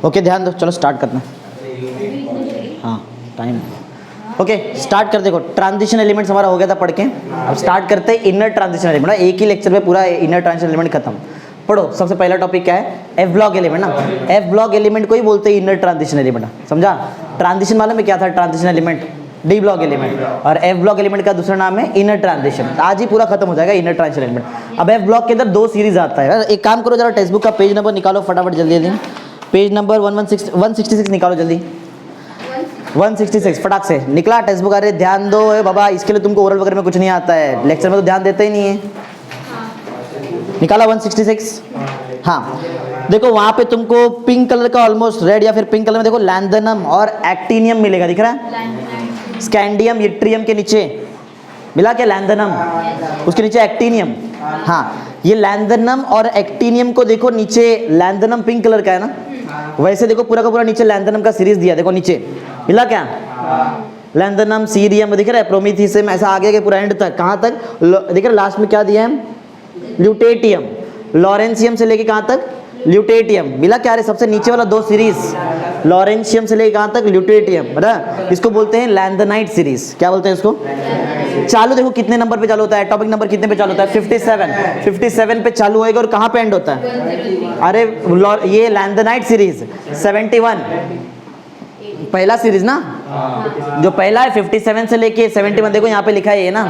Okay ध्यान दो, चलो स्टार्ट करना। हाँ टाइम। ओके स्टार्ट कर। देखो ट्रांजिशन एलिमेंट्स हमारा हो गया था पढ़ के, अब स्टार्ट करते हैं इनर ट्रांजिशन एलिमेंट। एक ही लेक्चर में पूरा इनर ट्रांजिशन एलिमेंट खत्म। पढ़ो, सबसे पहला टॉपिक क्या है? एफ ब्लॉक एलिमेंट ना। एफ ब्लॉक एलिमेंट को ही बोलते हैं इनर ट्रांजिशन एलिमेंट, समझा? ट्रांजिशन मालूम है क्या था? Transition element D block element, और एफ ब्लॉक एलिमेंट का दूसरा नाम है इनर ट्रांजिशन। आज ही पूरा खत्म हो जाएगा इनर ट्रांजिशन एलिमेंट। अब एफ ब्लॉक के अंदर दो सीरीज आता है। एक काम करो, जरा टेक्स्ट बुक का पेज नंबर निकालो फटाफट, जल्दी जल्दी। पेज नंबर 166 निकालो जल्दी। 166 फटाक से निकला टेक्स्ट बुक। अरे ध्यान दो बाबा, इसके लिए तुमको ओरल वगैरह में कुछ नहीं आता है, लेक्चर में तो ध्यान देते ही नहीं है। निकाला 166। हाँ देखो वहां पे तुमको पिंक कलर का ऑलमोस्ट रेड या फिर पिंक कलर में देखो लैंथेनम और एक्टिनियम मिलेगा, दिख रहा है? स्कैंडियम यट्रियम के नीचे मिला क्या लैंथेनम, उसके नीचे एक्टिनियम। हाँ ये लैंथेनम और एक्टिनियम को देखो नीचे, लैंथेनम पिंक कलर का है ना, वैसे देखो पूरा का पूरा नीचे लैंथेनम का सीरीज दिया, देखो नीचे मिला क्या? लैंथेनम सीरियम दिख रहा है, प्रोमीथियम, ऐसा आगे के पूरा एंड तक। कहाँ तक दिख रहा है? लास्ट में क्या दिया है? ल्यूटेटियम। लॉरेंशियम से लेके कहाँ तक? ल्यूटेटियम। मिला क्या? रे सबसे नीचे वाला दो सीरीज, लॉरेंशियम से लेके कहाँ तक? ल्यूटेटियम, बराबर। इसको बोलते हैं लैंथेनाइट सीरीज। क्या बोलते हैं इसको? चालू देखो कितने नंबर पे चालू होता है, टॉपिक नंबर कितने पे चालू होता है? 57। 57 पे चालू होएगा और कहाँ पे एंड होता है? अरे ये लैंथेनाइट सीरीज 71 पहला सीरीज ना, जो पहला है 57 से लेके 71, देखो यहाँ पे लिखा है ये ना,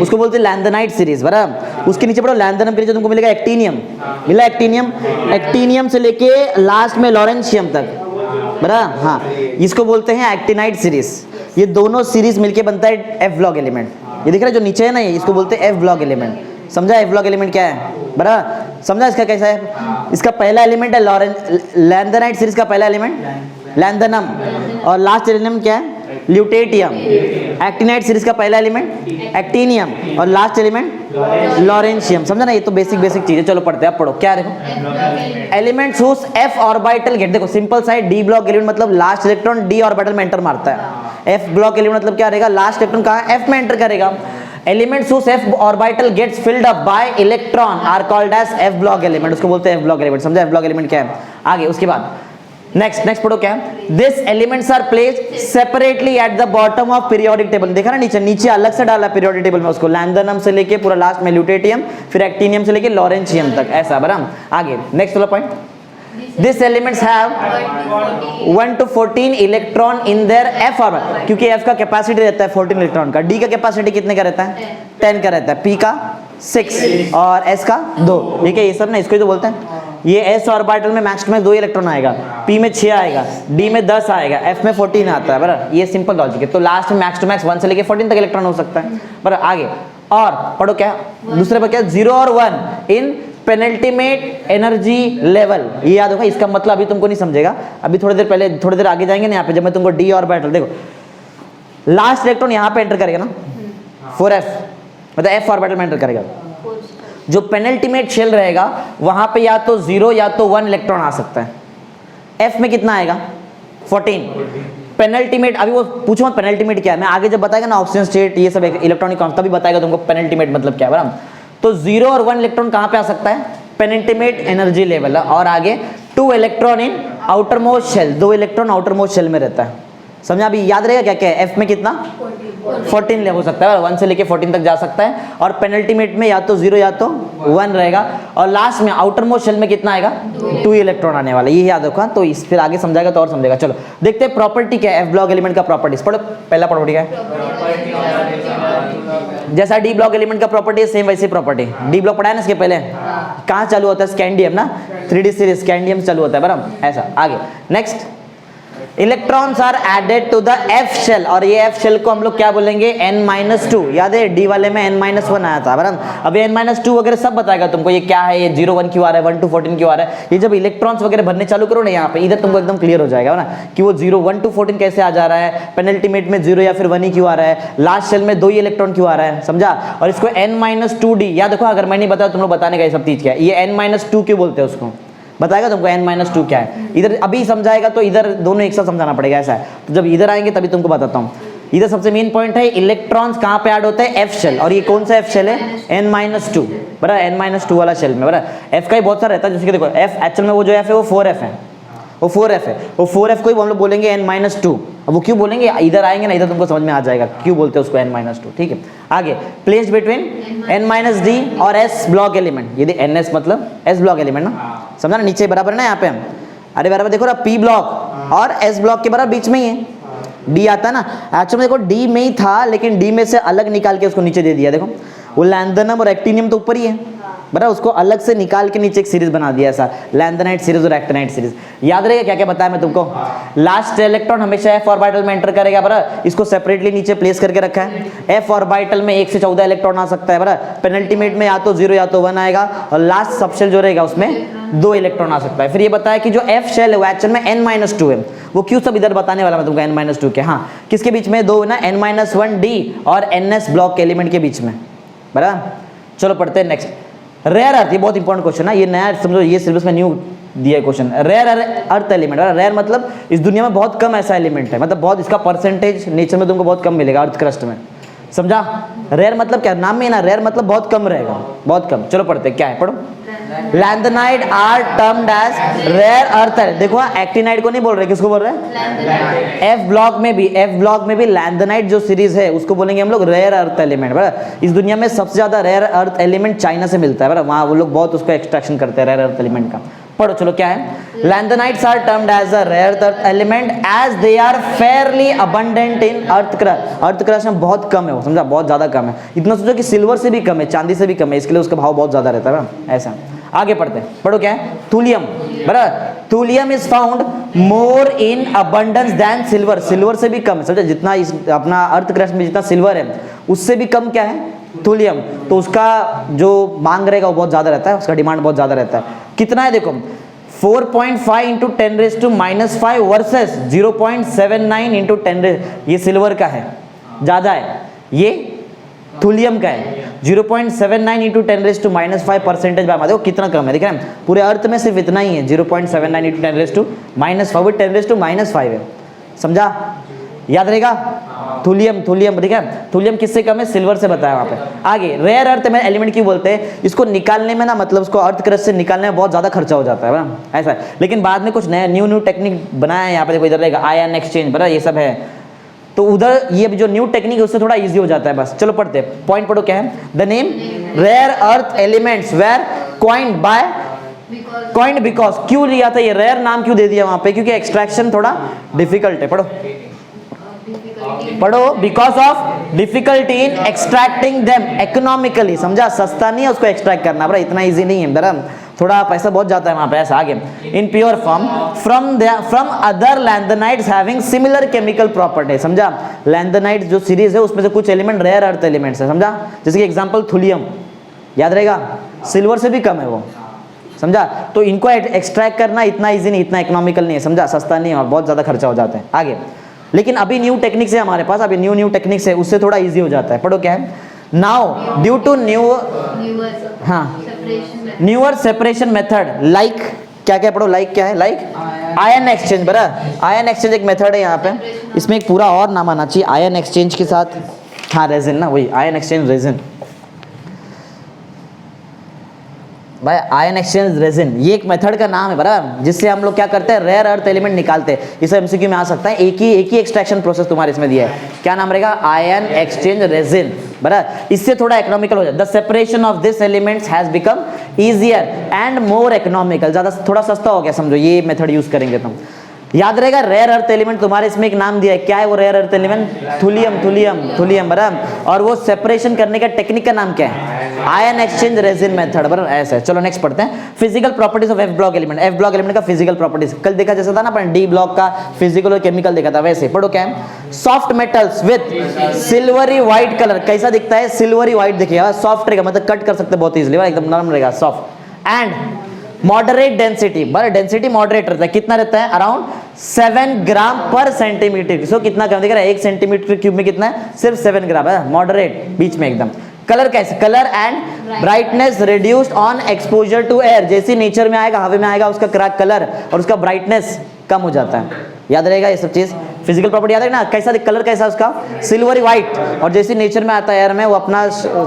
उसको बोलते हैं लैंथेनाइट सीरीज, बराबर। उसके नीचे पढ़ो लैंथेनम के नीचे तुमको मिलेगा एक्टिनियम, मिला एक्टिनियम। एक्टिनियम से लेके लास्ट में लॉरेंशियम तक, बराबर। हाँ इसको बोलते हैं एक्टिनाइट सीरीज। ये दोनों सीरीज मिलके बनता है एफ ब्लॉक एलिमेंट। ये दिख रहा है जो नीचे है ना, ये इसको बोलते हैं एफ ब्लॉक एलिमेंट। समझा एफ ब्लॉक एलिमेंट क्या है? बराबर समझा इसका कैसा है? इसका पहला एलिमेंट है लैंथेनाइट सीरीज का पहला एलिमेंट लैंथेनम, और लास्ट एलिमेंट क्या है? ल्यूटेटियम। एक्टिनाइट सीरीज का पहला एलिमेंट एक्टिनियम, और लास्ट एलिमेंट लॉरेंशियम। समझा ना? ये तो बेसिक चीजें। चलो पढ़ते हैं, अब पढ़ो क्या। देखो elements whose f orbital get, देखो सिंपल सा है, डी ब्लॉक एलिमेंट मतलब लास्ट इलेक्ट्रॉन डी ऑर्बिटल में एंटर मारता है। एफ ब्लॉक एलिमेंट मतलब क्या रहेगा? लास्ट इलेक्ट्रॉन कहाँ? एफ में एंटर करेगा। Elements whose f orbital gets filled up by electron are called as f block element, उसको बोलते हैं एफ ब्लॉक एलिमेंट। समझा एफ ब्लॉक एलिमेंट क्या है? आगे उसके बाद नेक्स्ट पढ़ो क्या? This elements are placed separately at the bottom of periodic table. देखा ना नीचे अलग से डाला पीरियोडिक टेबल में उसको, लैंथेनम से लेके पूरा लास्ट में ल्यूटेटियम, फिर एक्टिनियम से लेके लॉरेंशियम तक, ऐसा बराबर। आगे नेक्स्ट वाला point, this elements have 1 to 14 electron in their F orbital, क्योंकि एफ का कैपेसिटी रहता है 14 इलेक्ट्रॉन का, डी का कैपेसिटी कितने का रहता है? 10 का रहता है, पी का 6 और एस का 2। ठीक है, ये सब ना इसको ही तो बोलते हैं। ये एस ऑर्बिटल में मैक्स में 2 इलेक्ट्रॉन आएगा, पी में 6 आएगा, डी में 10 आएगा, एफ में 14 आता है, बराबर। ये सिंपल लॉजिक है। तो लास्ट में मैक्स टू मैक्स 1 से लेके 14 तक इलेक्ट्रॉन हो सकता है, बराबर। आगे और पढ़ो क्या दूसरे पर क्या? 0 और 1 इन पेनल्टीमेट एनर्जी लेवल। ये याद होगा, इसका मतलब अभी तुमको नहीं समझेगा, अभी थोड़ी देर आगे जाएंगे ना, यहाँ पे जब मैं तुमको डी ऑर्बिटल, देखो लास्ट इलेक्ट्रॉन यहाँ पे एंटर करेगा ना, 4f मतलब एफ ऑर्बिटल में एंटर करेगा। जो पेनल्टीमेट शेल रहेगा वहां पे या तो 0 या तो 1 इलेक्ट्रॉन आ सकता है। एफ में कितना आएगा? 14। पेनल्टीमेट अभी वो पूछो मत पेनल्टीमेट क्या है, मैं आगे जब बताएगा ना ऑक्सीजन स्टेट ये सब इलेक्ट्रॉनिक काउंट, तभी बताएगा तुमको पेनल्टीमेट मतलब क्या है, बराबर। तो 0 और 1 इलेक्ट्रॉन कहां पे आ सकता है? Penultimate energy level. और आगे 2 electron in outermost shell, 2 electron outermost shell में रहता है। समझा? अभी याद रहेगा क्या क्या है? एफ में कितना? 14 हो सकता है, 1 से लेके 14 तक जा सकता है। और पेनल्टीमेट में या तो 0 या तो 1 रहेगा, और लास्ट में आउटर मोस्ट शेल में कितना आएगा? 2 इलेक्ट्रॉन आने वाला, ये याद रखा। तो इस फिर आगे समझाएगा तो और समझेगा। चलो देखते हैं प्रॉपर्टी क्या है एफ ब्लॉक एलिमेंट का। प्रॉपर्टीज पढ़ो, पहला प्रॉपर्टी क्या है? जैसा डी ब्लॉक एलिमेंट का प्रॉपर्टी है सेम वैसे प्रॉपर्टी। डी ब्लॉक पढ़ा है ना इसके पहले, कहाँ चालू होता है? स्कैंडियम ना, 3D सीरीज स्कैंडियम चालू होता है, बराबर। ऐसा आगे next, electrons are added to the f shell, और ये एफ शेल को हम लोग क्या बोलेंगे? n-2। याद है डी वाले में n-1 आया था, बराबर। अब n-2 वगैरह सब बताएगा तुमको, ये क्या है, ये 0 1 क्यों आ रहा है, 1 to 14 क्यों आ रहा है। ये जब इलेक्ट्रॉन्स वगैरह भरने चालू करो ना यहाँ पे, इधर तुमको एकदम क्लियर हो जाएगा ना कि वो 0 1 to 14 कैसे आ जा रहा है, पेनल्टीमेट में 0 या फिर 1 ही क्यों आ रहा है, लास्ट शेल में 2 ही इलेक्ट्रॉन क्यों आ रहा है, समझा। और इसको n-2d याद रखो, अगर मैं नहीं बताया तुम लोग बताने का ये सब चीज क्या है। ये n-2 क्यों बोलते हैं उसको बताएगा तुमको, n-2 क्या है। इधर अभी समझाएगा तो इधर दोनों एक साथ समझाना पड़ेगा, ऐसा है। तो जब इधर आएंगे तभी तुमको बताता हूँ। इधर सबसे मेन पॉइंट है इलेक्ट्रॉन्स कहाँ पे ऐड होते हैं, एफ शेल, और ये कौन सा एफ शेल है, n-2, बराबर, n-2 वाला शेल में, बराबर। एफ का ही बहुत सारा रहता है, जैसे कि देखो एफ एक्चुअल में वो जो एफ है वो 4f है, वो 4f है, वो 4f को ही हम लोग बोलेंगे n-2। अब वो क्यों बोलेंगे, इधर आएंगे ना, इधर तुमको समझ में आ जाएगा क्यों बोलते हैं उसको n-2, ठीक है। आगे प्लेस्ड बिटवीन n-d और s ब्लॉक एलिमेंट, यदि ns मतलब s ब्लॉक एलिमेंट ना, समझा ना, नीचे बराबर ना यहाँ पे हम, अरे बराबर देखो ना, p ब्लॉक और s ब्लॉक के बराबर बीच में ही है, d आता है ना, एक्चुअली देखो d में ही था लेकिन d में से अलग निकाल के उसको नीचे दे दिया, देखो वो लैंथेनम और एक्टिनियम तो ऊपर ही है, बराबर, उसको अलग से निकाल के नीचे एक सीरीज बना दिया, ऐसा लैंथेनाइट सीरीज और एक्टिनाइट सीरीज। याद रहेगा क्या क्या बताया मैं तुमको, लास्ट इलेक्ट्रॉन हमेशा f ऑर्बिटल में एंटर करेगा, बराबर, इसको सेपरेटली नीचे प्लेस करके रखा है। f ऑर्बिटल में 1 से 14 इलेक्ट्रॉन आ सकता है, बराबर, पेनल्टीमेट में या तो 0 या तो 1 आएगा, और लास्ट सबशेल जो रहेगा उसमें 2 इलेक्ट्रॉन आ सकता है। फिर ये बताया कि जो f शेल है वो एक्चुअल में n-2 है, वो क्यों सब इधर बताने वाला मैं तुमको n-2 के, हाँ किसके बीच में, 2 ना, n-1d और ns ब्लॉक के एलिमेंट के बीच में, बराबर। चलो पढ़ते हैं नेक्स्ट, रेयर अर्थ, ये बहुत इंपॉर्टेंट क्वेश्चन है, ये नया समझो, ये सिलेबस में न्यू दिया है question. Rare earth element, rare मतलब इस दुनिया में बहुत कम ऐसा एलिमेंट है, मतलब बहुत इसका परसेंटेज नेचर में तुमको बहुत कम मिलेगा अर्थ क्रस्ट में, समझा। रेयर मतलब क्या, नाम में ना, रेयर मतलब बहुत कम रहेगा, बहुत कम। चलो पढ़ते हैं क्या है, पढ़ो। Lanthanide are termed as rare earth, देखो एक्टिनाइट को नहीं बोल रहे, किसको बोल रहे हैं, एफ ब्लॉक में भी लैंथेनाइट जो सीरीज है उसको बोलेंगे हम लोग रेयर अर्थ एलिमेंट, बराबर। इस दुनिया में सबसे ज्यादा रेयर अर्थ एलिमेंट चाइना से मिलता है, बराबर, वहां वो लोग बहुत उसको एक्सट्रैक्शन करते हैं रेयर अर्थ एलिमेंट का। पढ़ो चलो क्या है, lanthanides are termed as a rare earth element as they are fairly abundant in earth crust, earth crust में बहुत कम है वो, समझा, बहुत ज्यादा कम है, इतना सोचो कि सिल्वर से भी कम है, चांदी से भी कम है, इसके लिए उसका भाव बहुत ज्यादा रहता है, ऐसा। आगे पढ़ते हैं, पढ़ो क्या है, थूलियम, बराबर, thulium is found more in abundance than silver, silver से भी कम है, समझा, जितना इस अपना अर्थ क्रस्ट में जितना सिल्वर है उससे भी कम क्या है, थूलियम, तो उसका जो मांग रहेगा वो बहुत ज्यादा रहता है, उसका डिमांड बहुत ज्यादा रहता है। कितना है देखो, 4.5 इंटू 10⁻⁻5 वर्सेस 0.79 इंटू 10, ये सिल्वर का है, ज्यादा है, ये थूलियम का है 0.79 इंटू 10⁻5 परसेंटेज बाय, देखो कितना कम है, देख रहे हैं, पूरे अर्थ में सिर्फ इतना ही है 0.79 इंटू 10⁻5 है, समझा, याद रहेगा। थूलियम ठीक है, थूलियम किससे कम है, सिल्वर से बताया वहां पे। आगे रेयर अर्थ में एलिमेंट क्यों बोलते हैं, इसको निकालने में ना, मतलब उसको अर्थ क्रस्ट से निकालने में बहुत ज्यादा खर्चा हो जाता है ना, ऐसा है। लेकिन बाद में कुछ नया न्यू टेक्निक बनाया है, यहाँ पे देखो इधर रहेगा आयन एक्सचेंज, बराबर, ये सब है, तो उधर ये जो न्यू टेक्निक है उससे थोड़ा इजी हो जाता है बस। चलो पढ़ते हैं, पॉइंट पढ़ो क्या है, the name rare earth elements were coined because, क्यों लिया था ये रेयर नाम क्यों दे दिया वहां पे, क्योंकि एक्सट्रैक्शन थोड़ा डिफिकल्ट है, पढ़ो because of difficulty in extracting them economically, समझा, सस्ता नहीं है उसको एक्सट्रैक्ट करना, बड़ा इतना इजी नहीं है, बराबर, थोड़ा पैसा बहुत जाता है वहां पे, ऐसा। आगे in pure form from other lanthanides having similar chemical property, समझा, लैंथेनाइट्स जो सीरीज है उसमें से कुछ एलिमेंट रेयर अर्थ एलिमेंट्स है, समझा, जैसे कि एग्जांपल थूलियम, याद रहेगा, सिल्वर से भी कम है वो, समझा, तो इनको एक्सट्रैक्ट करना इतना इजी नहीं, इतना इकोनॉमिकल नहीं है, समझा, सस्ता नहीं है, बहुत ज्यादा खर्चा हो जाता है। आगे लेकिन अभी न्यू टेक्निक्स है हमारे पास, अभी न्यू टेक्निक्स है, उससे थोड़ा इजी हो जाता है। पढ़ो क्या है, now due to newer separation method, like क्या क्या, पढ़ो, लाइक क्या है, लाइक आयन एक्सचेंज, बराबर, आयन एक्सचेंज एक मेथड है यहाँ पे, इसमें एक पूरा और नाम आना चाहिए आयन एक्सचेंज के साथ, हाँ रेजिन ना, वही आयन एक्सचेंज रेजिन, भाई आयन एक्सचेंज रेजिन, ये एक मेथड का नाम है, बराबर, जिससे हम लोग क्या करते हैं, रेयर अर्थ एलिमेंट निकालते हैं। इसे एमसीक्यू में आ सकता है, एक ही एक्सट्रैक्शन प्रोसेस तुम्हारे इसमें दिया है, क्या नाम रहेगा, आयन एक्सचेंज रेजिन, बराबर, इससे थोड़ा इकोनॉमिकल हो जाता है। The separation of this elements has become easier and more economical, ज्यादा थोड़ा सस्ता हो गया, समझो, ये मेथड यूज करेंगे तुम। याद रहेगा रेयर अर्थ एलिमेंट, तुम्हारे इसमें एक नाम दिया है, क्या है वो रेयर अर्थ एलिमेंट, थूलियम, बराबर, और वो सेपरेशन करने का टेक्निक का नाम क्या है, आयन एक्सचेंज रेजिन मेथड, बराबर, ऐसा है। चलो नेक्स्ट पढ़ते हैं, physical properties of F block element, F block element का फिजिकल प्रॉपर्टीज, कल देखा जैसा था ना अपन डी ब्लॉक का फिजिकल और केमिकल देखा था, वैसे पढ़ो क्या है, soft metals with silvery white colour, कैसा दिखता है, सिल्वरी व्हाइट, देखिए सॉफ्ट रहेगा, मतलब कट कर सकते बहुत इजीली, एकदम नरम रहेगा, सॉफ्ट, एंड मॉडरेट डेंसिटी, बड़ा डेंसिटी मॉडरेट रहता है, कितना रहता है, अराउंड 7 ग्राम पर सेंटीमीटर, सो कितना कम दिख रहा है, 1 सेंटीमीटर क्यूब में कितना है, सिर्फ 7 ग्राम है, मॉडरेट, बीच में एकदम। कलर कैसे, colour and brightness reduced on exposure to air, जैसे नेचर में आएगा, हवा में आएगा, उसका कलर और उसका ब्राइटनेस कम हो जाता है, याद रहेगा ये सब चीज। फिजिकल प्रॉपर्टी याद है ना, कैसा कलर कैसा उसका, सिल्वरी व्हाइट, और जैसे नेचर में आता है एयर में वो अपना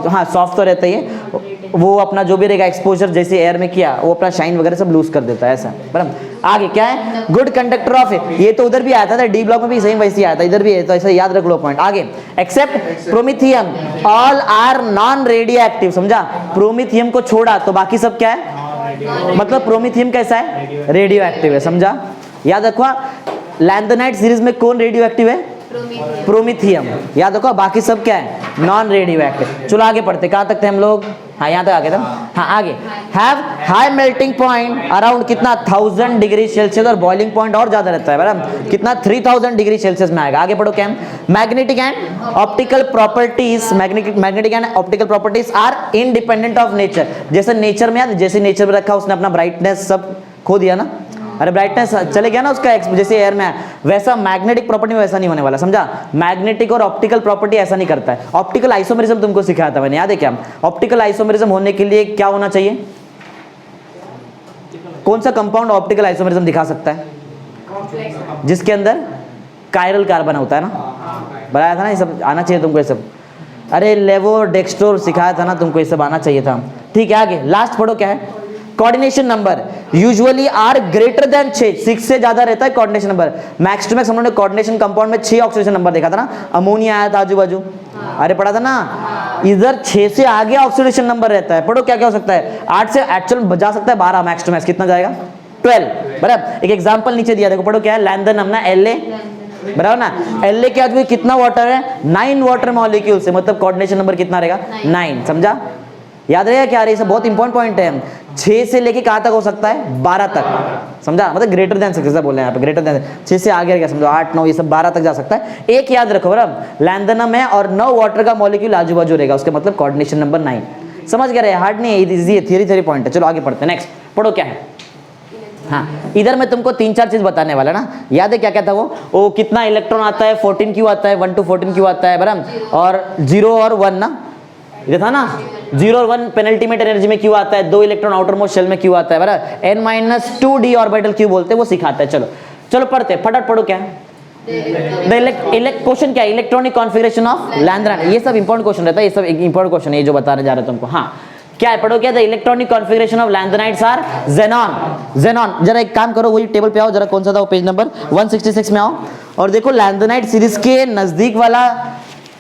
हाँ सॉफ्ट तो रहता ही है, वो अपना जो भी रहेगा एक्सपोजर जैसे एयर में किया वो अपना शाइन वगैरह सब लूज कर देता है ऐसा, बराबर। आगे क्या है, गुड कंडक्टर ऑफ, ये तो उधर भी आया था डी ब्लॉक में भी सेम वैसे ही आया था, इधर भी है, तो ऐसा याद रख लो पॉइंट। आगे except promethium all are non radioactive, समझा, प्रोमिथियम को छोड़ा तो बाकी सब क्या है, मतलब प्रोमिथियम कैसा है, रेडियो एक्टिव है, समझा, याद रखो। लैंथेनाइट सीरीज में कौन रेडियो एक्टिव है, प्रोमिथियम, याद रखो, बाकी सब क्या है, नॉन रेडियो एक्टिव। चलो आगे पढ़ते, कहाँ तक थे हम लोग, हाँ यहाँ तक आगे था, हाँ आगे, have high melting point around कितना 1000 डिग्री सेल्सियस, और बॉइलिंग पॉइंट और ज्यादा रहता है, बराबर, कितना 3000 डिग्री सेल्सियस में आएगा। आगे पढ़ो क्या, magnetic and optical properties, magnetic and optical properties are independent of nature, जैसे नेचर में, याद जैसे नेचर में रखा उसने अपना ब्राइटनेस सब खो दिया ना, अरे ब्राइटनेस चले गया ना उसका, जैसे एयर में है, वैसा मैग्नेटिक प्रॉपर्टी में वैसा नहीं होने वाला, समझा। मैग्नेटिक और ऑप्टिकल प्रॉपर्टी ऐसा नहीं करता है। ऑप्टिकल आइसोमेरिज्म तुमको सिखाया था मैंने, याद है क्या, ऑप्टिकल आइसोमेरिज्म होने के लिए क्या होना चाहिए, कौन सा कंपाउंड ऑप्टिकल आइसोमेरिज्म दिखा सकता है, जिसके अंदर कायरल कार्बन होता है ना, बताया था ना, ये सब आना चाहिए तुमको, ये सब, अरे लेवो डेक्स्ट्रो सिखाया था ना तुमको, ये सब आना चाहिए था। ठीक है, आगे लास्ट पढ़ो क्या है, coordination number usually are greater than 6 से ज्यादा रहता है coordination number. Max to max हम लोगों ने कोऑर्डिनेशन कंपाउंड में 6 ऑक्सीडेशन नंबर देखा था ना, अमोनिया आया था आजू बाजू, अरे पढ़ा था ना, इधर 6 से आगे ऑक्सीडेशन नंबर रहता है। पढ़ो क्या क्या हो सकता है, 8 से एक्चुअल जा सकता है 12, मैक्स टू मैक्स कितना जाएगा 12, बराबर। एक एग्जांपल नीचे दिया देखो, पढ़ो क्या है, लैंथेनम ना La, बराबर ना, La के आजू कितना वाटर है, 9 वाटर मॉलिक्यूल से, मतलब कोऑर्डिनेशन नंबर कितना रहेगा 9, समझा, याद रहेगा क्या, ये सब बहुत इंपॉर्टेंट पॉइंट है। 6 से लेके कहां तक हो सकता है, 12 तक, समझा, मतलब ग्रेटर देन 6 बोल रहे हैं यहाँ पे, ग्रेटर देन 6 से आगे क्या समझो, 8 9 ये सब 12 तक जा सकता है। एक याद रखो बराबर, लैंथेनम है और 9 वाटर का मॉलिक्यूल आजू बाजू रहेगा, उसका मतलब कोऑर्डिनेशन नंबर 9, समझ गए, हार्ड नहीं है, इजी है, थियरी पॉइंट है। चलो आगे पढ़ते हैं, नेक्स्ट पढ़ो क्या है, हाँ इधर मैं तुमको 3-4 चीज बताने वाला ना, याद है क्या क्या था वो कितना इलेक्ट्रॉन आता है, 14 क्यों आता है, 1 to 14 क्यों आता है, बराबर, और 0 और 1 ना, ये था ना, 0 और 1 पेनल्टीमेट एनर्जी में क्यों आता है, 2 इलेक्ट्रॉन आउटर मोस्ट शेल में क्यों आता है, बराबर, n-2d ऑर्बिटल क्यों बोलते हैं, वो सिखाता है। चलो चलो पढ़ते, फटाफट पढ़ो क्या है, क्वेश्चन क्या है, इलेक्ट्रॉनिक कॉन्फिगरेशन ऑफ लैंथेनाइट, ये सब इंपॉर्टेंट क्वेश्चन रहता है, ये सब इंपॉर्टेंट क्वेश्चन है जो बताने जा रहे हैं तुमको। हाँ क्या है, पढ़ो क्या है, electronic configuration of lanthanides are xenon. जरा एक काम करो, वही टेबल पे आओ जरा, कौन सा था वो, पेज नंबर 166 में आओ, और देखो लैंथेनाइट सीरीज के नजदीक वाला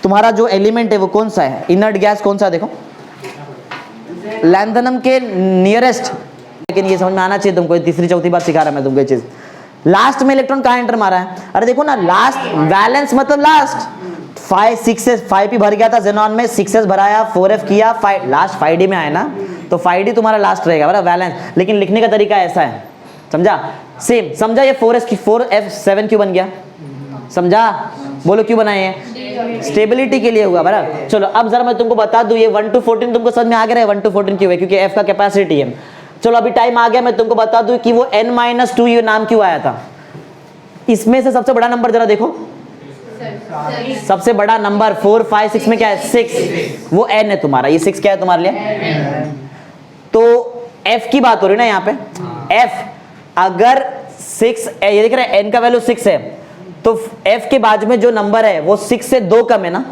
तुम्हारा जो एलिमेंट है वो कौन सा है, इनर्ट गैस कौन सा है, देखो लैंथेनम के नियरेस्ट, लेकिन ये समझ में आना चाहिए तुमको, तीसरी चौथी बार सिखा रहा मैं तुमको ये चीज, लास्ट में इलेक्ट्रॉन कहाँ एंटर मारा है, अरे देखो ना, लास्ट वैलेंस मतलब लास्ट, 5 6s 5p भर गया था जेनॉन में, 6s भराया, 4f किया, 5 लास्ट 5d में आया ना, तो 5d तुम्हारा लास्ट रहेगा बराबर वैलेंस, लेकिन लिखने का तरीका ऐसा है, समझा, सेम समझा, ये 4s की 4f7 क्यों बन गया, समझा, बोलो क्यों बनाए हैं, स्टेबिलिटी के लिए हुआ बराबर। चलो अब जरा मैं तुमको बता दूं, ये 1 to 14 तुमको समझ में आ गया है, 1 to 14 क्यों है, क्योंकि f का कैपेसिटी है। चलो अभी टाइम आ गया, मैं तुमको बता दूं कि वो n-2 ये नाम क्यों आया था। इसमें से सबसे बड़ा नंबर जरा देखो, सबसे बड़ा नंबर 4 5 6 में क्या है, 6, वो n है तुम्हारा, ये 6 क्या है तुम्हारे लिए, तो f की बात हो रही है ना यहाँ पे, f अगर 6, ये देख रहे हैं n का वैल्यू 6 है, तो f के बाजू में जो नंबर है वो 6 से 2 कम है ना,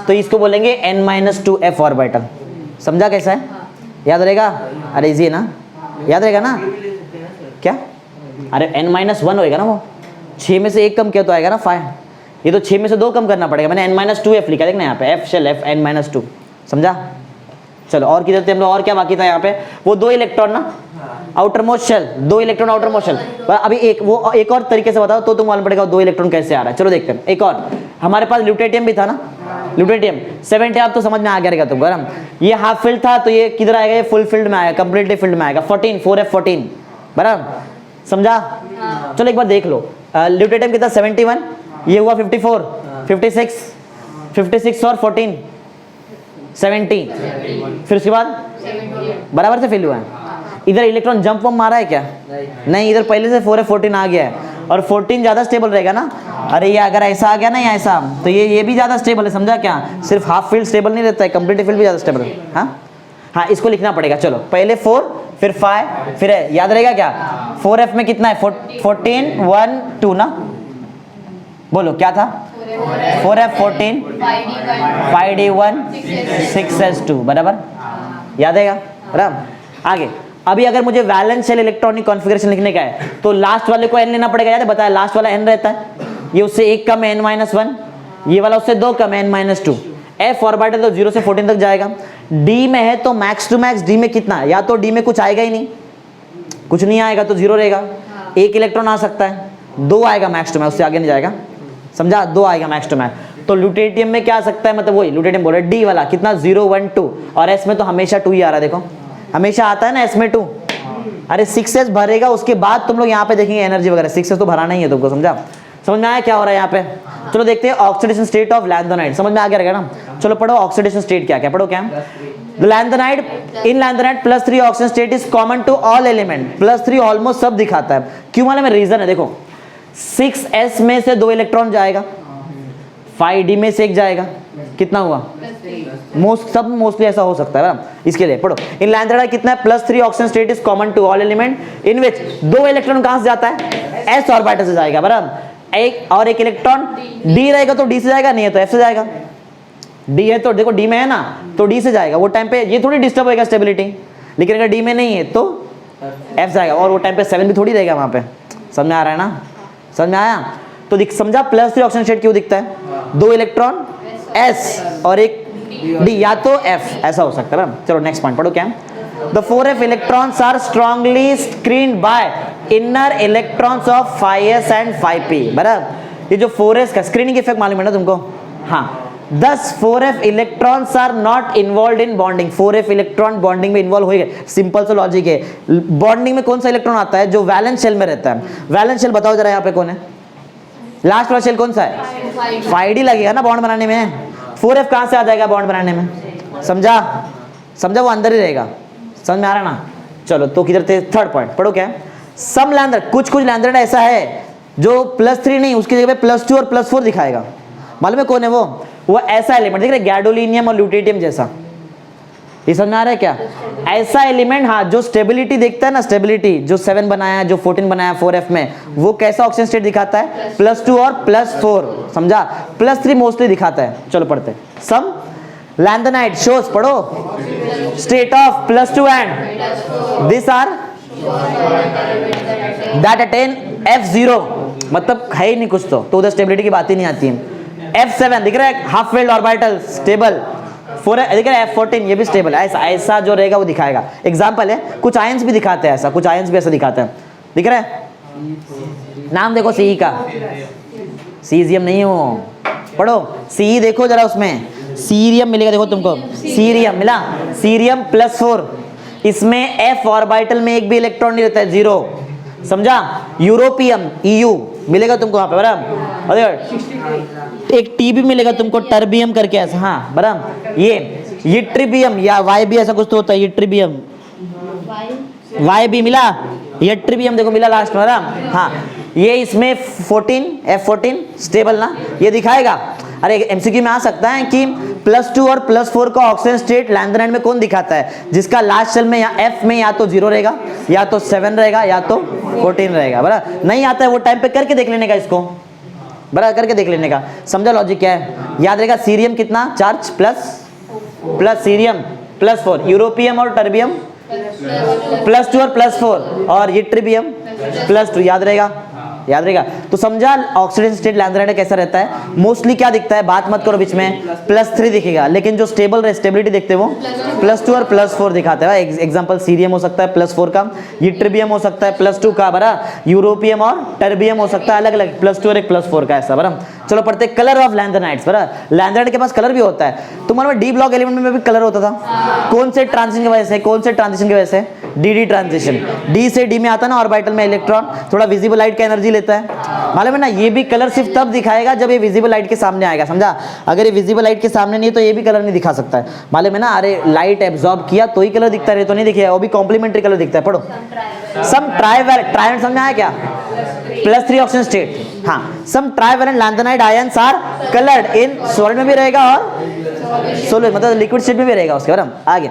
तो इसको बोलेंगे n-2f ऑर्बिटल, समझा कैसा है, याद रहेगा, अरे इजी है ना, याद रहेगा ना, क्या, अरे n-1 होएगा ना, वो 6 में से 1 कम किया तो आएगा ना 5, ये तो 6 में से 2 कम करना पड़ेगा, मैंने n-2f लिखा, देखना यहाँ पे f शेल f n-2, समझा। चलो और किधर थे हम लोग, और क्या बाकी था यहाँ पे, वो 2 इलेक्ट्रॉन ना outermost shell, 2 electron outermost shell, अभी एक और तरीके से बताओ तो तुम मालूम पड़ेगा 2 इलेक्ट्रॉन कैसे आ रहा है। चलो देखते हैं, एक और हमारे पास ल्यूटेटियम भी था ना, ल्यूटेटियम 70 आप तो समझ में आ गया रहेगा तुमको, ये हाफ फिल्ड था, तो ये किधर आएगा, ये फुल फील्ड में आएगा, कंप्लीटली फील्ड में आएगा, 14 4f14 बराबर, समझा। चलो एक बार देख लो, ल्यूटेटियम कितना 71, ये हुआ 54 56 और 14 70, फिर उसके बाद बराबर से फिल हुआ है। इधर इलेक्ट्रॉन जंप वंप मारा है क्या, नहीं, इधर पहले से 4f14 आ गया है, और 14 ज्यादा स्टेबल रहेगा ना, अरे ये अगर ऐसा आ गया ना या ऐसा, तो ये भी ज्यादा स्टेबल है, समझा क्या, सिर्फ हाफ फील्ड स्टेबल नहीं रहता है, कंप्लीट फील्ड भी ज्यादा स्टेबल है। हाँ इसको लिखना पड़ेगा, चलो पहले 4 फिर 5 फिर याद रहेगा क्या, 4f में कितना है 14 1 2 ना, बोलो क्या था? 4f14 5d1 6s2 बराबर, याद है बराबर। आगे अभी अगर मुझे वैलेंस शेल इलेक्ट्रॉनिक कॉन्फ़िगरेशन लिखने का है तो लास्ट वाले को n लेना पड़ेगा, याद है बताया, लास्ट वाला n रहता है, ये उससे एक कम है n-1, ये वाला उससे दो कम है n-2। f ऑर्बिटल तो 0 से 14 तक जाएगा, d में है तो मैक्स टू मैक्स d में कितना, या तो d में कुछ आएगा ही नहीं, कुछ नहीं आएगा तो 0 रहेगा, एक इलेक्ट्रॉन आ सकता है, 2 आएगा मैक्स टू मैक्स, उससे आगे नहीं जाएगा, समझा, 2 आएगा मैक्स टू मैक्स। तो ल्यूटेटियम में क्या आ सकता है, मतलब वही ल्यूटेटियम बोल रहे, d वाला कितना 0 1 2, और s में तो हमेशा 2 ही आ रहा है, देखो हमेशा आता है ना s में 2। अरे 6s भरेगा उसके बाद तुम लोग यहाँ पे देखेंगे एनर्जी वगैरह, 6s तो भराना ही है तुमको, समझा, समझ में आया क्या हो रहा है यहाँ पे। चलो देखते हैं ऑक्सीडेशन स्टेट ऑफ लैंथेनाइड, समझ में आ गया रहेगा ना। चलो पढ़ो ऑक्सीडेशन स्टेट क्या क्या, पढ़ो क्या। Lanthanide, in lanthanide +3 oxygen state is common to all element, +3 almost सब दिखाता है, क्यों मालूम है, रीजन है, देखो 6s में से 2 इलेक्ट्रॉन जाएगा, 5d में से 1 जाएगा, कितना हुआ, मोस्टली ऐसा हो सकता है ना, इसके लिए पढ़ो। इन लैंथेनाइड कितना है, +3 oxygen state is common to all element in which 2 electron कहां से जाता है, s ऑर्बिटल से जाएगा बराबर, एक और एक इलेक्ट्रॉन d रहेगा तो d से जाएगा, नहीं है तो f से जाएगा, d है तो देखो d में है ना तो d से जाएगा, वो टाइम पे ये थोड़ी डिस्टर्ब होएगा स्टेबिलिटी, लेकिन अगर d में नहीं है तो f जाएगा, और वो टाइम पे 7 भी थोड़ी रहेगा वहां पे, समझ में आ रहा है ना, समझ में आया। तो समझा +3 ऑक्सीजन स्टेट क्यों दिखता है, 2 इलेक्ट्रॉन s और एक d, या तो f, ऐसा हो सकता है ना। चलो नेक्स्ट पॉइंट पढ़ो क्या। The 4f electrons are strongly screened by inner electrons of 5s and 5p बराबर। ये जो 4s का स्क्रीनिंग इफेक्ट मालूम है ना तुमको, हाँ। Thus 4f electrons are not involved in bonding, 4f electron bonding में इन्वॉल्व हो गए, सिंपल सा लॉजिक है। बॉन्डिंग में कौन सा इलेक्ट्रॉन आता है, जो वैलेंस शेल में रहता है, वैलेंस शेल बताओ जरा यहाँ पे कौन है, लास्ट वाला शेल कौन सा है, 5d लगेगा ना बॉन्ड बनाने में, 4f कहां से आ जाएगा बॉन्ड बनाने में, समझा, समझा, वो अंदर ही रहेगा, समझ में आ रहा ना। चलो तो किधर थे, थर्ड पॉइंट पढ़ो क्या। सम लैंथेनाइड, कुछ लैंथेनाइड ऐसा है जो +3 नहीं, उसकी जगह पे +2 और +4 दिखाएगा, मालूम है कौन है वो ऐसा एलिमेंट देख रहे, गैडोलिनियम और ल्यूटेटियम जैसा, ये समझ में आ रहा है क्या, ऐसा एलिमेंट, हाँ, जो स्टेबिलिटी देखता है ना, स्टेबिलिटी जो 7 बनाया, जो 14 बनाया 4f में, वो कैसा ऑक्सीजन स्टेट दिखाता है, +2 और +4, समझा, +3 मोस्टली दिखाता है। चलो पढ़ते हैं। सम लैंथेनाइड शोज, पढ़ो, state of +2 and this are that attain f0, मतलब है ही नहीं कुछ तो उधर स्टेबिलिटी की बात ही नहीं आती है। f7 दिख रहा है, हाफ फेल्ड ऑर्बिटल स्टेबल, 4 दिख रहा है, f14 ये भी स्टेबल है, ऐसा जो रहेगा वो दिखाएगा। एग्जांपल है, कुछ आयंस भी दिखाते हैं ऐसा, कुछ आयंस भी ऐसा दिखाते हैं, दिख रहा है, नाम देखो सी का, सीजियम नहीं हो, पढ़ो सी देखो जरा, उसमें सीरियम मिलेगा, देखो तुमको सीरियम मिला, सीरियम +4, इसमें f ऑर्बिटल में एक भी इलेक्ट्रॉन नहीं रहता है, 0, समझा। यूरोपियम EU मिलेगा तुमको वहां पे बराबर, और एक T भी मिलेगा तुमको, टर्बियम करके ऐसा, हाँ बराबर। ये ट्रिबियम या YB ऐसा कुछ तो होता है, ये ट्रिबियम YB मिला, ये ट्रिबियम देखो मिला लास्ट में बराबर, हाँ। ये इसमें F14 स्टेबल ना, ये दिखाएगा। अरे एमसीक्यू में आ सकता है कि +2 और +4 का ऑक्सीजन स्टेट लैंथेनाइड में कौन दिखाता है, जिसका लास्ट शेल में या F में या तो 0 रहेगा, या तो 7 रहेगा, या तो 14 रहेगा, बराबर। नहीं आता है वो टाइम पे करके देख लेने का इसको, बराबर, करके देख लेने का, समझा लॉजिक क्या है, याद रहेगा। सीरियम कितना चार्ज, प्लस सीरियम +4, यूरोपियम और टर्बियम +2 और +4, और ये ट्रिबियम +2, याद रहेगा। तो समझा ऑक्सीडेशन स्टेट लैंथेनाइड कैसा रहता है, मोस्टली क्या दिखता है, बात मत करो बीच में, +3 दिखेगा, लेकिन जो स्टेबिलिटी देखते हैं वो +2 और +4 दिखाते हैं। एग्जांपल सीरियम हो सकता है +4 का, ये ट्रिबियम हो सकता है +2 का, बरा, यूरोपियम और टर्बियम हो सकता है अलग अलग, +2 और एक +4 का, ऐसा बरा। चलो पढ़ते कलर ऑफ लैंथेनाइड्स, बरा, लैंथेनाइड के पास कलर भी होता है। तुम्हारे डी ब्लॉक एलिमेंट में भी कलर होता था, कौन से ट्रांजिशन की वजह से, डी ट्रांजिशन, डी से डी में आता ना ऑर्बिटल में इलेक्ट्रॉन, थोड़ा विजिबल लाइट का एनर्जी लेता है, मालूम है ना। ये भी कलर सिर्फ तब दिखाएगा जब ये विजिबल लाइट के सामने आएगा, समझा। अगर ये विजिबल लाइट के सामने नहीं है तो ये भी कलर नहीं दिखा सकता है, मालूम है ना। अरे लाइट एब्जॉर्ब किया तो ही कलर दिखता है, तो नहीं दिखेगा, वो भी कॉम्प्लीमेंट्री कलर दिखता है। पढ़ो सम ट्राइवेलेंट, समझ में आया क्या, +3 ऑक्सीजन स्टेट, हाँ। Some trivalent lanthanide ions are coloured in solid में भी रहेगा और सोलिड मतलब लिक्विड स्टेट में भी रहेगा उसके बाद आगे।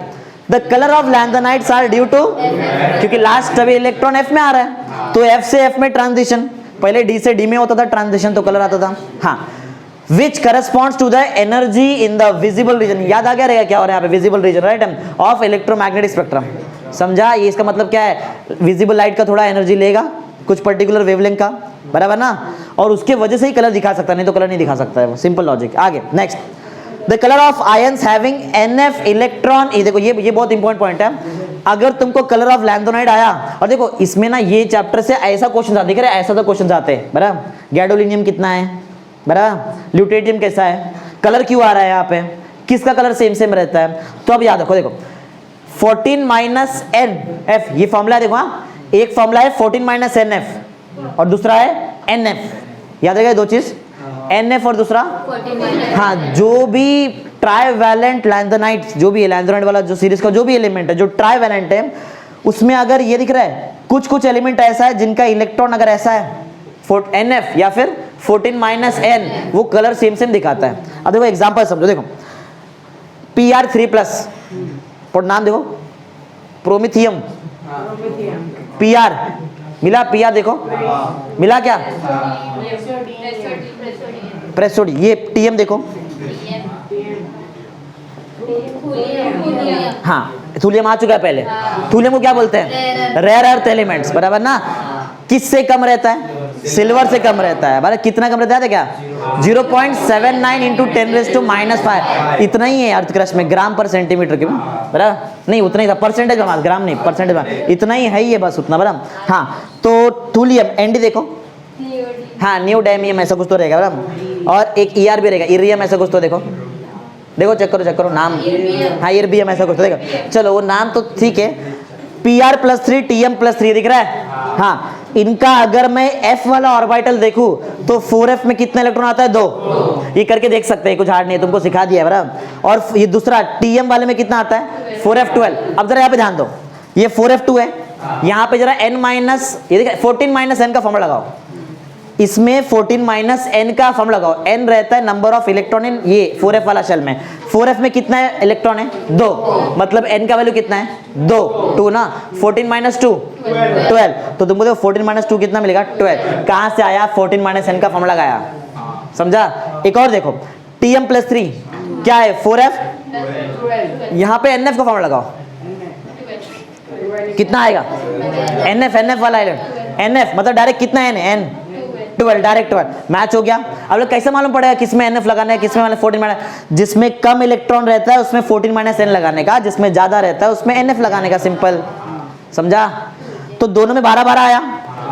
The colour of lanthanides are due to, क्योंकि लास्ट अभी इलेक्ट्रॉन F में आ रहा है तो F से F में ट्रांजिशन, पहले डी से डी में होता था ट्रांजिशन तो कलर आता था। हाँ, which corresponds to the energy in the visible region, याद आ गया रहेगा क्या हो रहा है यहाँ पे, visible region right, of electromagnetic spectrum. समझा, ये इसका मतलब क्या है, विजिबल लाइट का थोड़ा एनर्जी लेगा कुछ पर्टिकुलर वेवलेंथ का, बराबर ना, और उसके वजह से ही कलर दिखा सकता है, नहीं तो कलर नहीं दिखा सकता है, सिंपल लॉजिक। आगे next, the colour of ions having NF electron, ये देखो ये बहुत इंपॉर्टेंट पॉइंट है। अगर तुमको कलर ऑफ लैंथोनाइड आया, और देखो इसमें ना ये चैप्टर से ऐसा क्वेश्चन आते, दिख रहा है ऐसा तो क्वेश्चन आते हैं, बराबर। गैडोलिनियम कितना है, बराबर, ल्यूटेरियम कैसा है, कलर क्यों आ रहा है यहाँ पे, किसका कलर सेम सेम रहता है। तो अब याद रखो, देखो 14 - NF ये फॉर्मूला देखो, हाँ, एक फॉर्मूला है 14 - NF और दूसरा है NF, याद रहेगा दो चीज, NF और दूसरा, हाँ, जो भी ट्राइवैलेंट लैंथोनाइट, जो भी है लैंथोनाइट वाला जो सीरीज का जो भी एलिमेंट है जो ट्राइवैलेंट है, उसमें अगर ये दिख रहा है कुछ कुछ एलिमेंट ऐसा है जिनका इलेक्ट्रॉन अगर ऐसा है NF या फिर 14 - N, वो कलर सेम सेम दिखाता है। अब देखो एग्जांपल समझो, देखो Pr3+, और नाम देखो प्रोमिथियम, Pr मिला, Pr देखो मिला क्या, प्रेसोडियम, ये Tm देखो, हाँ थूलियम आ चुका है पहले। थूलियम को क्या बोलते हैं, रेयर अर्थ एलिमेंट्स, बराबर ना। किससे कम रहता है, सिल्वर से कम रहता है, बराबर। कितना कम रहता है क्या, 0.79 × 10⁻⁵, इतना ही है अर्थ क्रस्ट में, ग्राम पर सेंटीमीटर के, बराबर, नहीं उतना ही था, परसेंटेज में, ग्राम नहीं परसेंटेज में, इतना ही है ये बस उतना, बराबर। हाँ, तो थूलियम Nd देखो, हाँ नियोडायमियम ऐसा कुछ तो रहेगा, बराबर, और एक ER भी रहेगा, इरियम ऐसा कुछ तो देखो, देखो चेक करो नाम, हाँ इर्बियम ऐसा कुछ तो देखो, चलो वो नाम तो ठीक है। Pr+3 Tm+3 दिख रहा है, हाँ, इनका अगर मैं F वाला ऑर्बिटल देखूं तो 4F में कितना इलेक्ट्रॉन आता है, 2, ये करके देख सकते हैं, कुछ हार्ड नहीं है, तुमको सिखा दिया है, बराबर। और ये दूसरा Tm वाले में कितना आता है, 4F12। अब जरा यहाँ पे ध्यान दो, ये 4F2 है, यहाँ पे जरा ये देखिए 14 - N का फॉर्मूला लगाओ, इसमें 14 - N का फॉर्म लगाओ। N रहता है नंबर ऑफ इलेक्ट्रॉन इन ये 4F वाला शेल में, 4F में कितना है इलेक्ट्रॉन है, 2, मतलब N का वैल्यू कितना है, 2 ना, 14 - 2 12, तो तुमको देखो 14 - 2 कितना मिलेगा, 12। कहाँ से आया, 14 - N का फॉर्म लगाया, समझा। एक और देखो Tm+3 क्या है, 4F, यहाँ पे NF का फॉर्म लगाओ, कितना आएगा, NF वाला NF मतलब डायरेक्ट कितना है, N 12, डायरेक्ट 12, मैच हो गया। अब लोग कैसे मालूम पड़ेगा किसमें NF लगाना है, किसमें 14 जिसमें कम इलेक्ट्रॉन रहता है उसमें 14 - N लगाने का, जिसमें ज्यादा रहता है उसमें NF लगाने का, सिंपल, समझा। तो दोनों में 12-12 आया,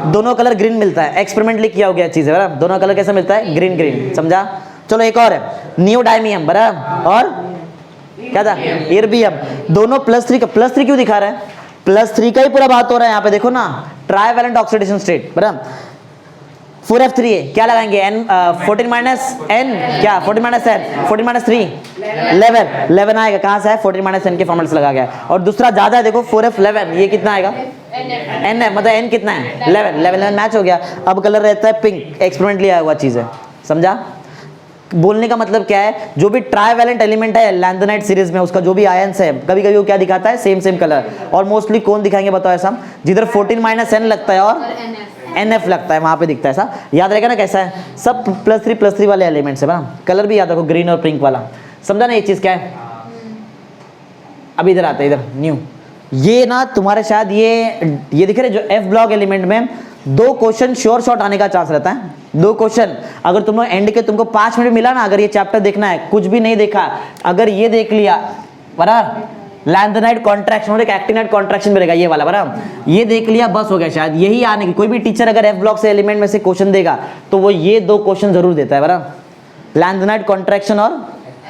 दोनों कलर ग्रीन मिलता है, एक्सपेरिमेंटली किया हो गया चीज है, बराबर, दोनों कलर कैसे मिलता है, ग्रीन, समझा। चलो एक और है नियोडायमियम, बराबर, और क्या था, इर्बियम, दोनों +3 का, +3 क्यों दिखा रहा है, +3 का ही पूरा बात हो रहा है यहाँ पे, देखो ना, ट्राइवैलेंट ऑक्सीडेशन स्टेट, बराबर। 4F3 है, क्या लगाएंगे, N 14 - N क्या, 14 - N 14 - 3 11 आएगा, कहाँ से है, 14 - N के फॉर्मूले से लगा गया। और दूसरा ज्यादा है, देखो 4F11, ये कितना आएगा, N है, मतलब N कितना है, 11 मैच हो गया। अब कलर रहता है पिंक, एक्सपेरिमेंट लिया हुआ चीज है, समझा। बोलने का मतलब क्या है, जो भी ट्राइवैलेंट एलिमेंट है लैंथोनाइट सीरीज में, उसका जो भी आयंस है, कभी कभी वो क्या दिखाता है, सेम कलर, और मोस्टली कौन दिखाएंगे बताओ ऐसा, जिधर 14 - N लगता है और NF लगता है, वहां पे दिखता है, ऐसा याद रहेगा ना, कैसा है, सब +3 वाले एलिमेंट्स है ना। कलर भी याद रखो, ग्रीन और पिंक वाला, समझा ना ये चीज क्या है। अब इधर आते हैं, इधर न्यू, ये ना तुम्हारे शायद ये दिख रहे जो F ब्लॉक एलिमेंट में 2 क्वेश्चन श्योर शॉट आने का चांस रहता है, 2 क्वेश्चन। अगर तुम लोग एंड के तुमको 5 मिनट मिला ना, अगर ये चैप्टर देखना है, कुछ भी नहीं देखा, अगर ये देख लिया, बराबर, लैंथोनाइट कॉन्ट्रैक्शन और एक एक्टिनाइट कॉन्ट्रैक्शन मिलेगा ये वाला, बराबर, ये देख लिया बस हो गया। शायद यही आने की, कोई भी टीचर अगर F ब्लॉक से एलिमेंट में से क्वेश्चन देगा तो वो ये 2 क्वेश्चन जरूर देता है, बराबर, लैंथोनाइट कॉन्ट्रैक्शन और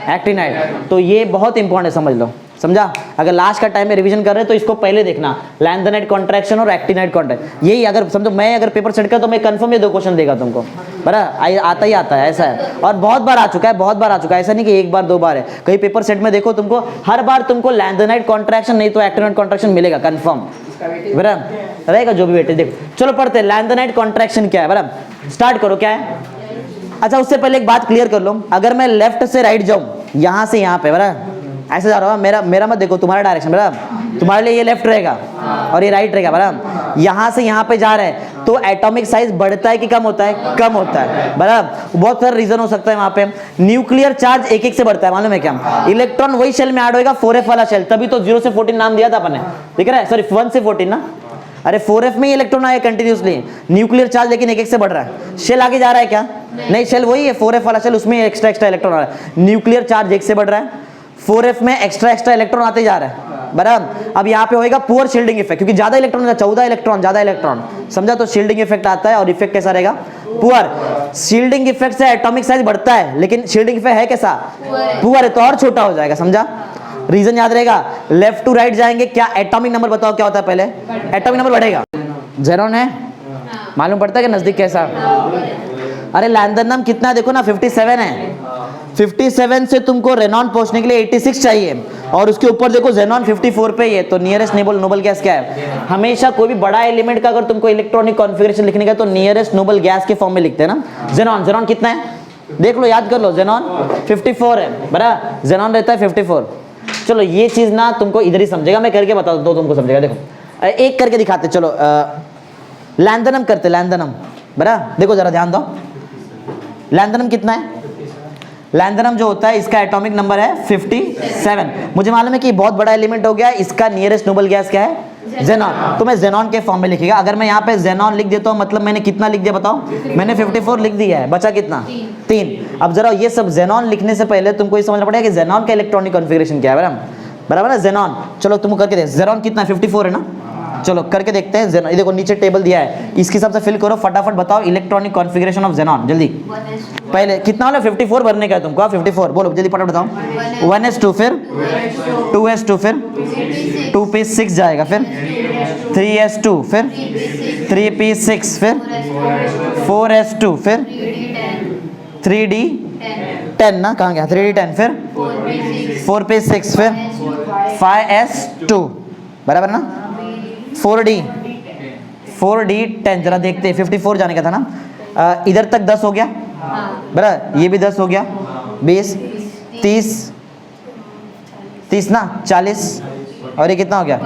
एक्टिनाइट। तो ये बहुत इंपॉर्टेंट है, समझ लो, समझा। अगर लास्ट का टाइम में रिवीजन कर रहे हैं तो इसको पहले देखना, लैंथोनाइट कॉन्ट्रैक्शन और एक्टिनाइट कॉन्ट्रैक्शन, यही अगर समझो मैं अगर पेपर सेट कर तो मैं कंफर्म ये 2 क्वेश्चन देगा तुमको, बराबर, आता ही आता है, ऐसा है। और बहुत बार आ चुका है, ऐसा नहीं कि 1 बार 2 बार है, कहीं पेपर सेट में देखो तुमको हर बार तुमको लैंथोनाइट कॉन्ट्रैक्शन नहीं तो एक्टिनाइट कॉन्ट्रैक्शन मिलेगा कंफर्म, बराबर रहेगा, जो भी बेटे। देखो चलो पढ़ते हैं लैंथोनाइट कॉन्ट्रैक्शन क्या है, बराबर, स्टार्ट करो क्या है। अच्छा उससे पहले एक बात क्लियर कर लो, अगर मैं लेफ्ट से राइट जाऊं, यहां से यहां पे, बराबर, ऐसे जा रहा हूँ, मेरा मत देखो, तुम्हारा डायरेक्शन बराबर, तुम्हारे लिए ये लेफ्ट रहेगा और ये राइट रहेगा बराबर। यहाँ से यहाँ पे जा रहे हैं तो एटॉमिक साइज बढ़ता है कि कम होता है? कम होता है बराबर। बहुत सारे रीजन हो सकता है वहां पे। न्यूक्लियर चार्ज एक एक से बढ़ता है, मालूम है क्या? इलेक्ट्रॉन वही शेल में ऐड होगा, 4f वाला शेल, तभी तो 0 से 14 नाम दिया था अपन ने, दिख रहा है? सॉरी 1 से 14 ना, अरे 4f में ही इलेक्ट्रॉन आया कंटिन्यूसली। न्यूक्लियर चार्ज लेकिन एक एक से बढ़ रहा है। शेल आगे जा रहा है क्या? नहीं, शेल वही है 4f वाला शेल, उसमें एक्स्ट्रा इलेक्ट्रॉन आ रहा है। न्यूक्लियर चार्ज एक से बढ़ रहा है, 4f में एक्स्ट्रा इलेक्ट्रॉन आते जा रहा है बराबर। अब यहाँ पे होएगा पुअर शील्डिंग इफेक्ट, क्योंकि ज्यादा इलेक्ट्रॉन, 14 इलेक्ट्रॉन, ज्यादा इलेक्ट्रॉन, समझा? तो शील्डिंग इफेक्ट आता है और इफेक्ट कैसा रहेगा? पुअर। शील्डिंग इफेक्ट से एटॉमिक साइज बढ़ता है, लेकिन शील्डिंग इफेक्ट है कैसा? पुअर है, तो और छोटा हो जाएगा, समझा? रीजन याद रहेगा। लेफ्ट टू राइट जाएंगे, क्या एटॉमिक नंबर बताओ क्या होता है? पहले एटॉमिक नंबर बढ़ेगा। ज़ेनॉन है, मालूम पड़ता है कि नजदीक कैसा? अरे लैंथनम कितना देखो ना, 57 है। 57 से तुमको रेनॉन पहुंचने के लिए 86 चाहिए, और उसके ऊपर देखो ज़ेनॉन 54 पे ही है। तो नियरेस्ट नोबल गैस क्या है? हमेशा कोई भी बड़ा एलिमेंट का अगर तुमको इलेक्ट्रॉनिक कॉन्फ़िगरेशन लिखने का तो नियरेस्ट नोबल गैस के फॉर्म में लिखते हैं ना। ज़ेनॉन कितना है देख लो, याद कर लो। ज़ेनॉन 54 है बराबर, ज़ेनॉन रहता है 54। चलो ये चीज ना तुमको इधर ही समझेगा, मैं करके बता दो तुमको समझेगा। देखो एक करके दिखाते, चलो लैंथनम करते, लैंथनम बराबर। देखो जरा ध्यान दो, लैंथनम कितना है? लैंथनम जो होता है इसका एटॉमिक नंबर है 57। मुझे मालूम है कि बहुत बड़ा एलिमेंट हो गया, इसका नियरेस्ट नोबल गैस क्या है? ज़ेनॉन। तो मैं ज़ेनॉन के फॉर्म में लिखेगा। अगर मैं यहाँ पे ज़ेनॉन लिख देता हूँ, मतलब मैंने कितना लिख दिया बताओ? मैंने 54 लिख दिया है, बचा कितना? 3। अब जरा ये सब ज़ेनॉन लिखने से पहले तुमको ये समझना पड़ेगा कि ज़ेनॉन का इलेक्ट्रॉनिक कॉन्फ़िगरेशन क्या है बराबर ना? ज़ेनॉन, चलो तुमको करके दे। ज़ेनॉन कितना है? 54 है ना? चलो करके देखते हैं। ज़ेनॉन, ये देखो नीचे टेबल दिया है, इसके हिसाब से फिल करो, फटाफट बताओ इलेक्ट्रॉनिक कॉन्फ़िगरेशन ऑफ ज़ेनॉन जल्दी। पहले कितना वाला? 54 भरने का है तुमको। 54 बोलो जल्दी, फटाफट बताओ। 1s2, फिर 2s2, फिर 2p6 जाएगा, फिर 3s2, फिर 3p6, फिर 4s2, फिर 3d10 ना, कहाँ गया? 3d10, फिर 4p6, फिर 5s2 बराबर ना? 4d10 जरा देखते हैं। 54 जाने का था ना, इधर तक 10 हो गया बराबर, ये भी 10 हो गया, 20, 30 ना, 40, और ये कितना हो गया?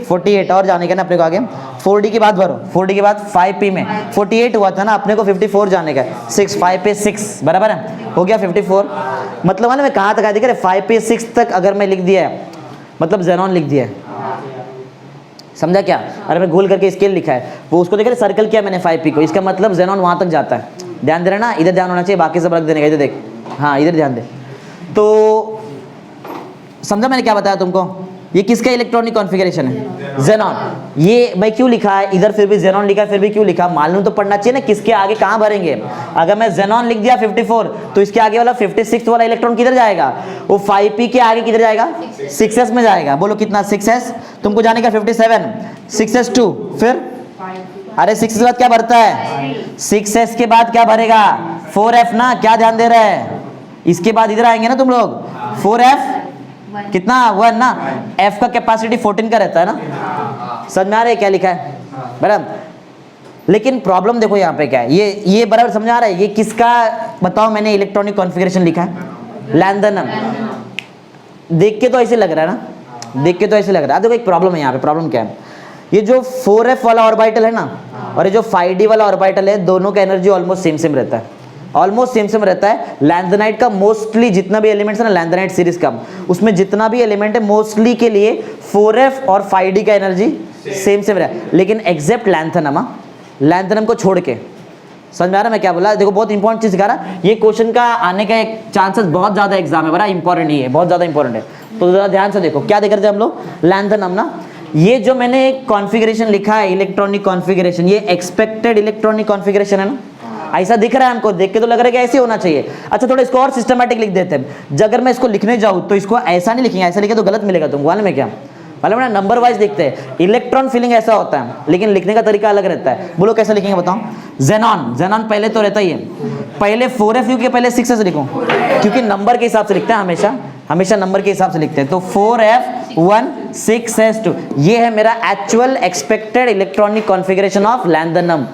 48 और जाने का ना अपने को आगे। 4d के बाद भरो, 4d के बाद 5p में 48 हुआ था ना, अपने को 54 जाने का, 6 5 पे 6 बराबर है, हो गया 54। मतलब मैं कहाँ तक दिख रहा है? 5 पे 6 तक अगर मैं लिख दिया है, मतलब ज़ेनॉन लिख दिया है, समझा क्या? अरे मैं गोल करके स्केल लिखा है, वो उसको देख रहे सर्कल किया मैंने 5p को, इसका मतलब ज़ेनॉन वहाँ तक जाता है। ध्यान दे रहे ना, इधर ध्यान होना चाहिए, बाकी सब रख देने का, इधर देख, हाँ इधर ध्यान दे। तो समझा मैंने क्या बताया तुमको? ये किसका इलेक्ट्रॉनिक कॉन्फ़िगरेशन है? ज़ेनॉन। ये मैं क्यों लिखा है इधर, फिर भी ज़ेनॉन लिखा है, फिर भी क्यों लिखा? मालूम तो पड़ना चाहिए ना किसके आगे कहाँ भरेंगे। अगर मैं ज़ेनॉन लिख दिया 54, तो इसके आगे वाला 56 वाला इलेक्ट्रॉन किधर जाएगा? वो 5p के आगे किधर जाएगा? 6s में जाएगा। बोलो कितना? 6s। तुमको जाने का 57, 6s2, फिर अरे 6 के बाद क्या भरता है? 6s के बाद क्या भरेगा? 4f ना, क्या ध्यान दे रहे हैं? इसके बाद इधर आएंगे ना तुम लोग, 4f कितना? 1 ना। f का कैपेसिटी 14 का रहता है ना, समझ में आ रहा है क्या लिखा है बराबर? लेकिन प्रॉब्लम देखो यहाँ पे क्या है, ये बराबर समझ आ रहा है? ये किसका बताओ मैंने इलेक्ट्रॉनिक कॉन्फ़िगरेशन लिखा है? लैंथनम। देख के तो ऐसे लग रहा है ना, देख के तो ऐसे लग रहा है। देखो एक प्रॉब्लम है यहाँ पे। प्रॉब्लम क्या है? ये जो 4f वाला ऑर्बिटल है ना, और ये जो 5d वाला ऑर्बिटल है, दोनों का एनर्जी ऑलमोस्ट सेम रहता है, ऑलमोस्ट सेम रहता है। लैंथनाइट का मोस्टली जितना भी एलिमेंट्स है ना, लैंथनाइट सीरीज का, उसमें जितना भी एलिमेंट है मोस्टली के लिए 4f और 5d का एनर्जी सेम रहा है, लेकिन एक्सेप्ट लैंथनम, लैंथनम को छोड़ के। समझ में आ रहा है मैं क्या बोला? देखो बहुत इंपॉर्टेंट चीज सिखा रहा, ये क्वेश्चन का आने का एक चांसेस बहुत ज्यादा एग्जाम है, बड़ा इंपॉर्टेंट ही है, बहुत ज्यादा इंपॉर्टेंट है। तो जरा ध्यान से देखो क्या देख रहे थे हम लोग? लैंथनम ना, ये जो मैंने कॉन्फ़िगरेशन लिखा है इलेक्ट्रॉनिक कॉन्फ़िगरेशन, ये एक्सपेक्टेड इलेक्ट्रॉनिक कॉन्फ़िगरेशन है ना, ऐसा दिख रहा है हमको, देख के तो लग रहा है कि ऐसे होना चाहिए। अच्छा थोड़ा इसको और सिस्टमैटिक लिख देते हैं। अगर मैं इसको लिखने जाऊँ तो इसको ऐसा नहीं लिखेंगे, ऐसा लिखे तो गलत मिलेगा तुमको, मालूम है क्या? मालूम है ना, नंबर वाइज लिखते हैं। इलेक्ट्रॉन फिलिंग ऐसा होता है, लेकिन लिखने का तरीका अलग रहता है। बोलो कैसे लिखेंगे बताओ? ज़ेनॉन पहले तो रहता ही है, पहले 4f क्यों के पहले 6s लिखूं? क्योंकि नंबर के हिसाब से लिखते हैं, हमेशा नंबर के हिसाब से लिखते हैं। तो 4f1 6s2, ये है मेरा actual expected electronic configuration of lanthanum,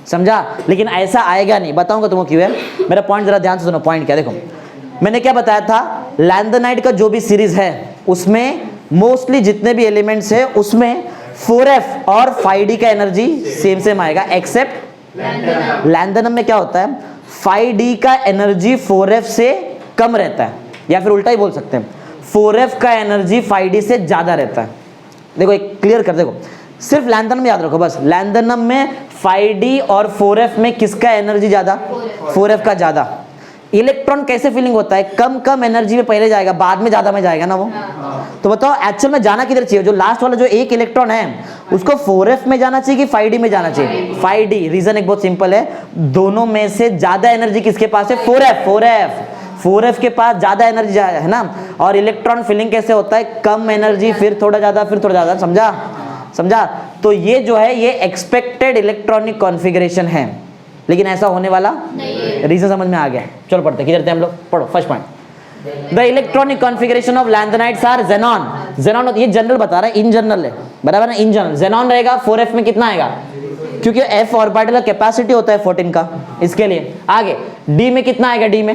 समझा? लेकिन ऐसा आएगा नहीं, बताऊंगा तुमको क्यों है। मेरा पॉइंट जरा ध्यान से सुनो, पॉइंट क्या देखो। मैंने क्या बताया था, लैंथेनाइड का जो भी सीरीज है उसमें मोस्टली जितने भी एलिमेंट्स है उसमें 4f और 5d का एनर्जी सेम सेम आएगा, एक्सेप्ट लैंथेनम में क्या होता है, 5d का एनर्जी 4f से कम रहता है, या फिर उल्टा ही बोल सकते हैं 4f का एनर्जी 5d से ज्यादा रहता है। देखो एक क्लियर कर, देखो सिर्फ लैंथेनम याद रखो बस, लैंथेनम में 5d और 4f में किसका एनर्जी ज्यादा, 4f का ज्यादा। इलेक्ट्रॉन कैसे फीलिंग होता है, कम कम एनर्जी में पहले जाएगा, बाद में ज्यादा में जाएगा ना वो। तो बताओ एक्चुअल में जाना किधर चाहिए, जो लास्ट वाला जो एक इलेक्ट्रॉन है उसको 4f में जाना चाहिए कि 5d में जाना चाहिए, 5d। रीजन एक बहुत सिंपल है, दोनों में से ज्यादा एनर्जी किसके पास है, 4f के पास ज्यादा एनर्जी है ना। और इलेक्ट्रॉन फीलिंग कैसे होता है, कम एनर्जी फिर थोड़ा ज्यादा फिर थोड़ा ज्यादा, समझा। तो ये जो है ये एक्सपेक्टेड इलेक्ट्रॉनिक कॉन्फ़िगरेशन है, लेकिन ऐसा होने वाला नहीं, रीजन समझ में आ गया। चलो पढ़ते, किधर थे हम लोग, पढ़ो first point. The electronic configuration of lanthanides are xenon, ये जनरल बता रहा है, इन जनरल है, बराबर है, इन जनरल ज़ेनॉन रहेगा। 4f में कितना आएगा, क्योंकि f ऑर्बिटल का कैपेसिटी होता है 14 का, इसके लिए। आगे d में कितना आएगा, d में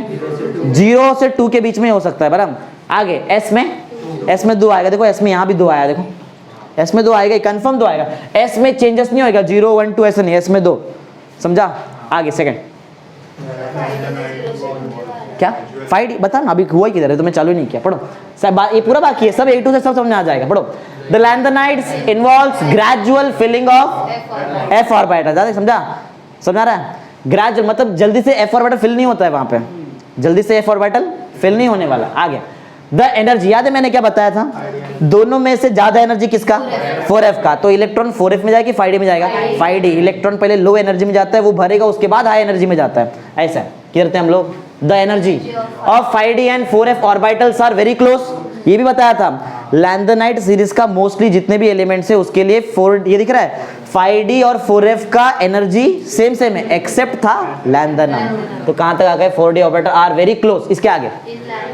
0 से 2 के बीच में हो सकता है, बराबर। आगे s में 2 आएगा, देखो s में यहाँ भी 2 आया, देखो s में 2 आएगा, कंफर्म 2 आएगा, s में चेंजेस नहीं होगा, 0 1 2 ऐसा नहीं, s में 2, समझा। आगे सेकंड क्या 5d बता ना, अभी हुआ किधर है, तो मैं चालू नहीं किया, पढ़ो सब, ये पूरा बाकी है, सब A to से सब समझ में आ जाएगा, पढ़ो। The lanthanides involves gradual filling of f orbital, ज्यादा समझा रहा है, ग्रेजुअल मतलब जल्दी से f ऑर्बिटल फिल नहीं होता है, वहां पे जल्दी से f ऑर्बिटल फिल नहीं होने वाला। आगे द एनर्जी, याद है मैंने क्या बताया था, दोनों में से ज्यादा एनर्जी किसका, 4f का। तो इलेक्ट्रॉन 4f में जाएगा, 5d में जाएगा, 5d। इलेक्ट्रॉन पहले लो एनर्जी में जाता है, वो भरेगा, उसके बाद हाई एनर्जी में जाता है, ऐसा कहते हैं हम लोग। The energy of 5d and 4f orbitals are very close, ये भी बताया था। लैंथेनाइड सीरीज का मोस्टली जितने भी एलिमेंट्स है उसके लिए 4, ये दिख रहा है 5d और 4f का एनर्जी सेम है, एक्सेप्ट था लैंथेनम। तो कहां तक आ गए, 4d orbital are very close. इसके आगे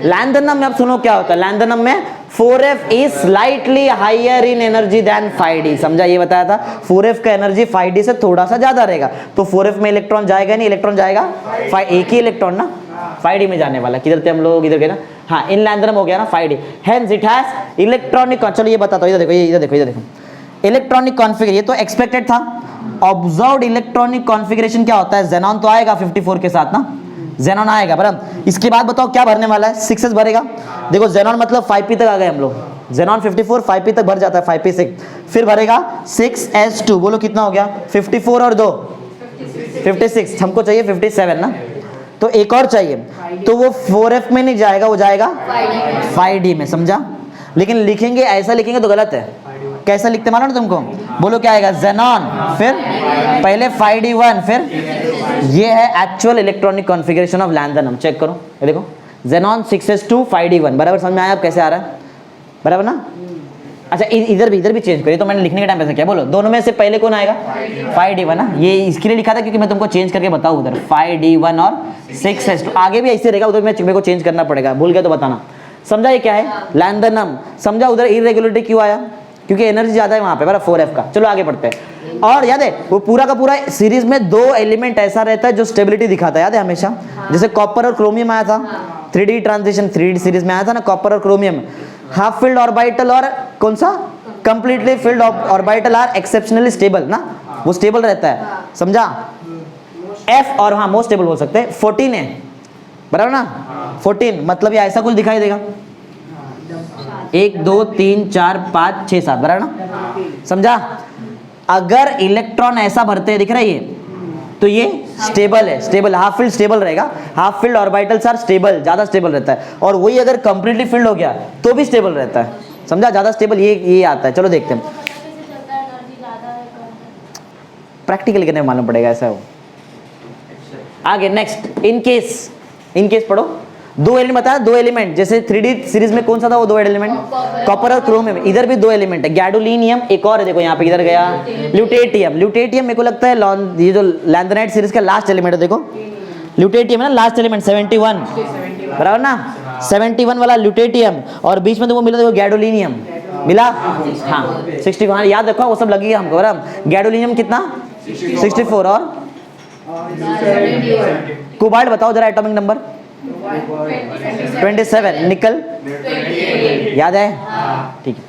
लैंथेनम में अब सुनो क्या होता है, लैंथेनम में 4f is slightly higher in energy than 5d, समझा, ये बताया था। 4f का एनर्जी 5d से थोड़ा सा ज्यादा रहेगा, तो 4f में इलेक्ट्रॉन जाएगा नहीं, इलेक्ट्रॉन जाएगा एक ही इलेक्ट्रॉन ना 5d में जाने वाला। किधर थे हम लोग, इधर गए ना, हाँ, इन लैंथेनम हो गया ना 5d, hence it has electronic, चलो ये बताता हूं, इधर देखो इलेक्ट्रॉनिक कॉन्फ़िगरेशन, ये तो एक्सपेक्टेड था। ऑब्जर्व्ड इलेक्ट्रॉनिक कॉन्फ़िगरेशन क्या होता है, ज़ेनॉन तो आएगा 54 के साथ ना, ज़ेनॉन आएगा, बराबर। इसके बाद बताओ क्या भरने वाला है, 6s भरेगा। देखो ज़ेनॉन मतलब 5p तक आ गए हम लोग, ज़ेनॉन 54 5p तक भर जाता है, 5p6, फिर भरेगा 6s2, बोलो कितना हो गया, 54 और 2 56, हमको चाहिए 57 ना, तो एक और चाहिए, तो वो 4f में नहीं जाएगा, वो जाएगा 5d में, समझा। लेकिन लिखेंगे ऐसा लिखेंगे तो गलत है, कैसा लिखते मानो ना तुमको, बोलो क्या आएगा, ज़ेनॉन, फिर पहले 5d1, फिर ये है actual electronic configuration of lanthanum. Check करो, ये देखो ज़ेनॉन 6s2 5d1, बराबर, समझ में आया अब कैसे आ रहा है, बराबर ना। अच्छा इधर भी चेंज करिए, तो मैंने लिखने के टाइम पे क्या बोलो, दोनों में से पहले कौन आएगा, 5d1 ना, ये इसके लिए लिखा था क्योंकि मैं तुमको चेंज करके बताऊँ, उधर 5d1 और 6s2, आगे भी ऐसे रहेगा, उधर मेरे को चेंज करना पड़ेगा, भूल गया तो बताना, समझा। ये क्या है, लैंथेनम, समझा। उधर इरेगुलरिटी क्यों आया, क्योंकि एनर्जी ज्यादा है वहां पे, बराबर, 4f का। चलो आगे बढ़ते हैं। और याद है वो पूरा का पूरा सीरीज में 2 एलिमेंट ऐसा रहता है जो स्टेबिलिटी दिखाता है, याद है हमेशा, जैसे कॉपर और क्रोमियम आया था, 3d ट्रांजिशन 3d सीरीज में आया था ना, कॉपर और क्रोमियम। हाफ फिल्ड ऑर्बिटल और कौन सा, completely filled orbital are exceptionally stable ना, वो स्टेबल रहता है, समझा। f और हाँ मोस्ट स्टेबल बोल सकते हैं, 14 है, बराबर ना, 14 मतलब ये ऐसा कुछ दिखाई देगा, 1 2 3 4 5 6 7, बराबर ना, समझा। अगर इलेक्ट्रॉन ऐसा भरते हैं, दिख रहा है ये, तो ये स्टेबल है, स्टेबल, हाफ फील्ड स्टेबल रहेगा, half filled orbitals are stable, ज्यादा स्टेबल रहता है। और वही अगर कंप्लीटली फील्ड हो गया तो भी स्टेबल रहता है, समझा, ज्यादा स्टेबल ये आता है। चलो देखते हैं, प्रैक्टिकली करने में मालूम पड़ेगा ऐसा हो। आगे नेक्स्ट, इन केस पढ़ो, 2 एलिमेंट बताया, 2 एलिमेंट, जैसे 3d सीरीज में कौन सा था वो 2 एलिमेंट, कॉपर और क्रोमियम। इधर भी 2 एलिमेंट है, गैडोलिनियम, एक और है, देखो यहाँ पे इधर गया ल्यूटेटियम मेरे को लगता है ये जो लैंथेनाइड सीरीज का लास्ट एलिमेंट है, देखो ल्यूटेटियम है ना, लास्ट एलिमेंट 71, बराबर ना, 71 वाला ल्यूटेटियम, और बीच में तुमको मिला देखो गैडोलिनियम मिला, हाँ 61, याद रखो वो सब लगेगा हमको, बराबर। गैडोलिनियम कितना 64, और कोबाल्ट बताओ जरा एटॉमिक नंबर, 27 निकल याद है? ठीक है,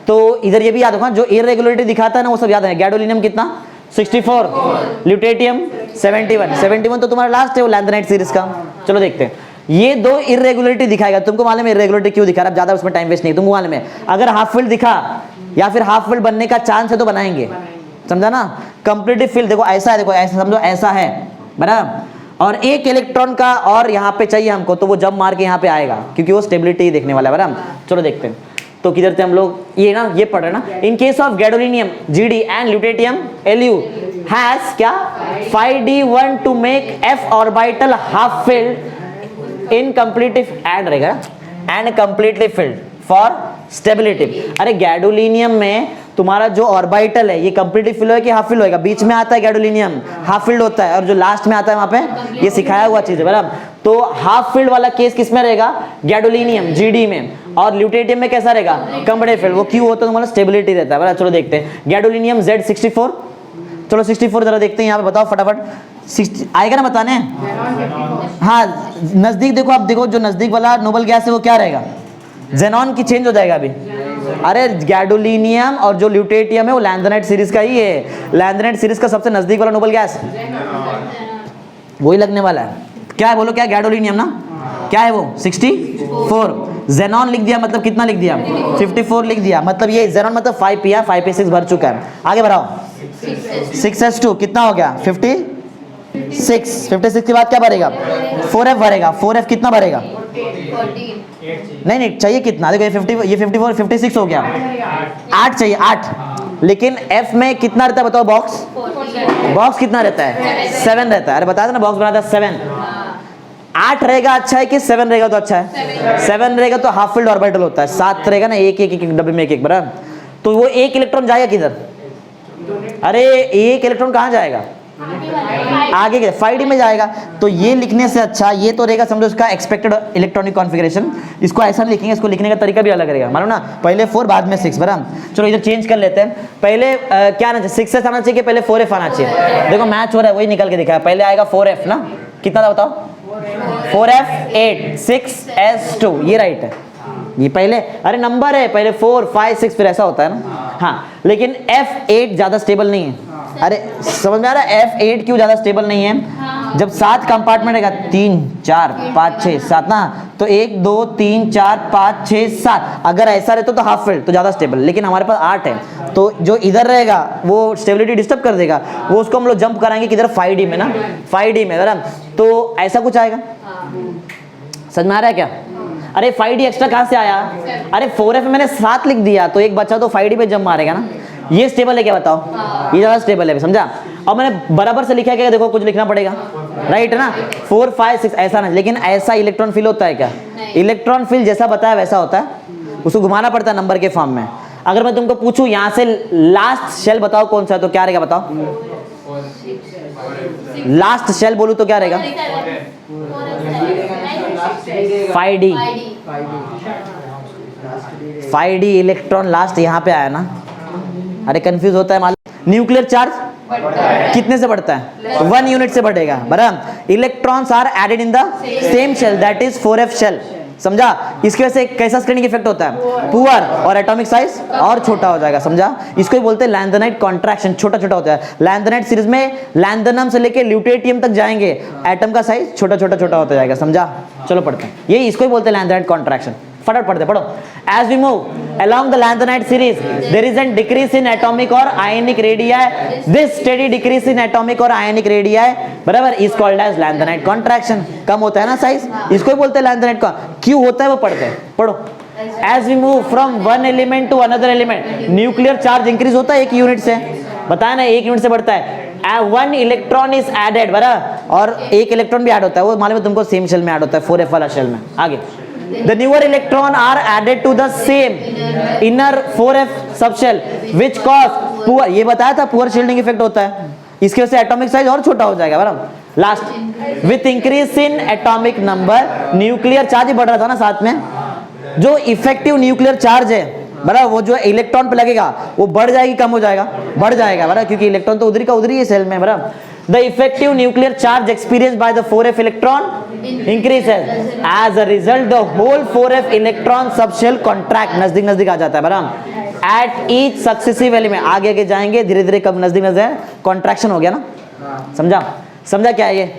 तो इधर ये भी याद होगा, जो इरेगुलरिटी दिखाता है ना वो सब याद है। गैडोलिनियम कितना? 64, ल्यूटेटियम 71। 71 तो तुम्हारा लास्ट है वो लैंथेनाइट सीरीज का। चलो देखते हैं, ये दो इरेगुलरिटी दिखाएगा। तुमको मालूम है इरेगुलरिटी क्यों दिखा रहा है, ज्यादा उसमें टाइम वेस्ट नहीं, तुमको मालूम है। अगर हाफ फील्ड दिखा या फिर हाफ फील्ड बनने का चांस है तो बनाएंगे, समझा ना। कंप्लीटिव फील्ड देखो ऐसा है, देखो ऐसा समझो, ऐसा है बराबर, और एक इलेक्ट्रॉन का और यहाँ पे चाहिए हमको, तो वो जब मार के यहाँ पे आएगा, क्योंकि वो स्टेबिलिटी देखने वाला है बराबर। चलो देखते हैं, तो किधर थे हम लोग, ये ना, ये पढ़ रहे ना। In case of gadolinium GD and lutetium LU has क्या 5d1 to make f orbital half filled in completive and रहेगा and completely filled for stability. अरे गैडोलिनियम में तुम्हारा जो ऑर्बिटल है ये कंप्लीटली फिल है कि हाफ फिल होएगा? बीच में आता है गैडोलिनियम हाफ फिल्ड होता है, और जो लास्ट में आता है वहां पे ये सिखाया हुआ चीज है बराबर। तो हाफ फिल्ड वाला केस किस में रहेगा? गैडोलिनियम GD में, और ल्यूटेटियम में कैसा रहेगा? Completely filled. वो क्यों होता है? तुम्हारा स्टेबिलिटी रहता है बराबर। चलो देखते हैं, गैडोलिनियम Z64, चलो 64 जरा देखते हैं, यहाँ पे बताओ फटाफट। 60 आएगा ना बताने? हाँ नजदीक देखो, आप देखो जो नजदीक वाला नोबल गैस है वो क्या रहेगा? जेनॉन की चेंज हो जाएगा अभी। अरे गैडोलिनियम और जो ल्यूटेटियम है वो लैंथेनाइट सीरीज का ही है। लैंथेनाइट सीरीज का सबसे नजदीक वाला नोबल गैस वही लगने वाला है। क्या है बोलो? क्या गैडोलिनियम ना? क्या है वो? 64। जेनॉन लिख दिया मतलब कितना लिख दिया? 54 लिख दिया, मतलब ये जेनॉन मतलब 5p 5p6 भर चुका है। आगे बढ़ाओ, 6s2 कितना हो गया? 56। 56 के बाद क्या भरेगा? 4f भरेगा। 4f कितना भरेगा? नहीं चाहिए कितना? देखो ये 54 56 हो गया, 8 चाहिए, 8। लेकिन f में कितना रहता है बताओ? बॉक्स कितना रहता है? 7 रहता है। अरे बता देना, बॉक्स बनाता है 7। 8 रहेगा अच्छा है कि 7 रहेगा तो अच्छा है? 7 रहेगा तो हाफ फील्ड ऑर्बिटल होता है। 7 रहेगा ना, एक डब्बे में एक बराबर। तो वो एक इलेक्ट्रॉन जाएगा किधर? अरे एक इलेक्ट्रॉन कहाँ जाएगा? आगे के 5d में जाएगा। तो ये लिखने से अच्छा ये तो रहेगा, समझो इसका एक्सपेक्टेड इलेक्ट्रॉनिक कॉन्फ़िगरेशन। इसको ऐसा लिखेंगे, इसको लिखने का तरीका भी अलग रहेगा, मालूम ना। पहले 4 बाद में 6 बराबर। चलो इधर चेंज कर लेते हैं। पहले क्या आना चाहिए? 6s आना चाहिए कि पहले 4f आना चाहिए? देखो मैच हो रहा है, वही निकल के दिखाया। पहले आएगा 4f ना, कितना था बताओ? 4f 8 6s2, ये राइट है। ये पहले अरे नंबर है, पहले 4 5 6 फिर ऐसा होता है ना। हाँ लेकिन F8 ज्यादा स्टेबल नहीं है। अरे समझ में आ रहा है F8 क्यों ज्यादा स्टेबल नहीं है? जब 7 कंपार्टमेंट रहेगा 3 4 5 6 7 ना, तो 1 2 3 4 5 6 7 अगर ऐसा रहता तो हाफ फील्ड तो ज्यादा स्टेबल। लेकिन हमारे पास 8 है, तो जो इधर रहेगा वो स्टेबिलिटी डिस्टर्ब कर देगा। वो उसको हम लोग जंप कराएंगे किधर? 5d में ना, 5d में बराबर। तो ऐसा कुछ आएगा, समझ में आ रहा है क्या? अरे 5d एक्स्ट्रा कहाँ से आया? अरे 4f मैंने 7 लिख दिया, तो एक बचा तो 5d पे जंप मारेगा ना। ये स्टेबल है क्या बताओ? ये ज्यादा स्टेबल है, समझा? और मैंने बराबर से लिखा है क्या? देखो कुछ लिखना पड़ेगा, राइट है ना। 4 5 6 ऐसा ना, लेकिन ऐसा इलेक्ट्रॉन फिल होता है क्या? इलेक्ट्रॉन फिल जैसा बताया वैसा होता है, उसको घुमाना पड़ता है नंबर के फॉर्म में। अगर मैं तुमको पूछूं यहाँ से लास्ट शेल बताओ कौन सा है, तो क्या रहेगा बताओ? लास्ट शेल बोलूं तो क्या रहेगा? 5d 5d इलेक्ट्रॉन लास्ट यहाँ पे आया ना। अरे कंफ्यूज होता है मालूम। न्यूक्लियर चार्ज कितने से बढ़ता है? 1 यूनिट से बढ़ेगा बराबर। Electrons are added in the same shell, that is 4f shell, समझा? इसकी वजह से कैसा स्क्रीनिंग इफेक्ट होता है? पुअर, और एटॉमिक साइज और छोटा हो जाएगा, समझा? इसको ही बोलते हैं लैंथेनाइट कॉन्ट्रैक्शन, छोटा छोटा होता है। लैंथेनाइट सीरीज में लैंथेनम से लेके ल्यूटेटियम तक जाएंगे, एटम का साइज छोटा छोटा छोटा होता जाएगा, समझा? चलो पढ़ते हैं, यही इसको ही बोलते हैं लैंथेनाइट कॉन्ट्रैक्शन। फटाफट पढ़ते पढ़ो। As we move along the lanthanide series there is a decrease in atomic or ionic radii. This steady decrease in atomic or ionic radii बराबर is called as lanthanide contraction। कम होता है ना size, इसको ही बोलते हैं lanthanide का। क्यों होता है वो पढ़ते हैं, पढ़ो। As we move from one element to another element, nuclear charge increase होता है 1 यूनिट से, बताया ना 1 यूनिट से बढ़ता है। 1 इलेक्ट्रॉन इज एडेड बराबर, और 1 इलेक्ट्रॉन भी ऐड होता है, वो मालूम है तुमको, सेम शेल में ऐड होता है, 4f वाला शेल में। आगे the newer electron are added to the same inner 4f subshell which cause poor, ये बताया था poor shielding effect होता है, इसकी वजह से atomic size और छोटा हो जाएगा बराबर। Last with increase in atomic number, nuclear charge ही बढ़ रहा था ना साथ में। जो इफेक्टिव न्यूक्लियर चार्ज है बराबर, वो जो इलेक्ट्रॉन पे लगेगा वो बढ़ जाएगी कम हो जाएगा, बढ़ जाएगा बराबर, क्योंकि इलेक्ट्रॉन तो उधर का उधर ही है सेल में बराबर। The effective nuclear charge experience by the 4f electron increases, as a result the whole 4f electron subshell contract, नजदीक नजदीक आ जाता है बराबर। एट ईच सक्सेसिव एलिमेंट, आगे आगे जाएंगे धीरे धीरे, कब नजदीक नजदीक कॉन्ट्रैक्शन हो गया ना, समझा, समझा क्या है ये।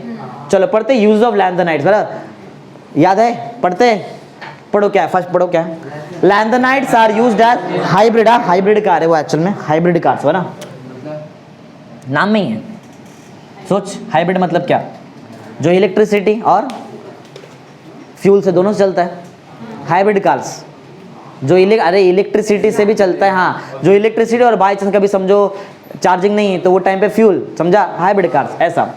चलो पढ़ते यूज ऑफ लैंथेनाइड्स बराबर, याद है पढ़ते, पढ़ो क्या है फर्स्ट, पढ़ो क्या है। Lanthanides are used as hybrid, hybrid car है वो एक्चुअल में, हाइब्रिड कार्स है ना, नाम में ही है। सोच हाइब्रिड मतलब क्या, जो इलेक्ट्रिसिटी और फ्यूल से दोनों से चलता है, हाइब्रिड कार्स। जो अरे इलेक्ट्रिसिटी से भी चलता है, हाँ, जो इलेक्ट्रिसिटी और बाई चांस कभी समझो चार्जिंग नहीं है तो वो टाइम पे फ्यूल, समझा, हाइब्रिड कार्स ऐसा।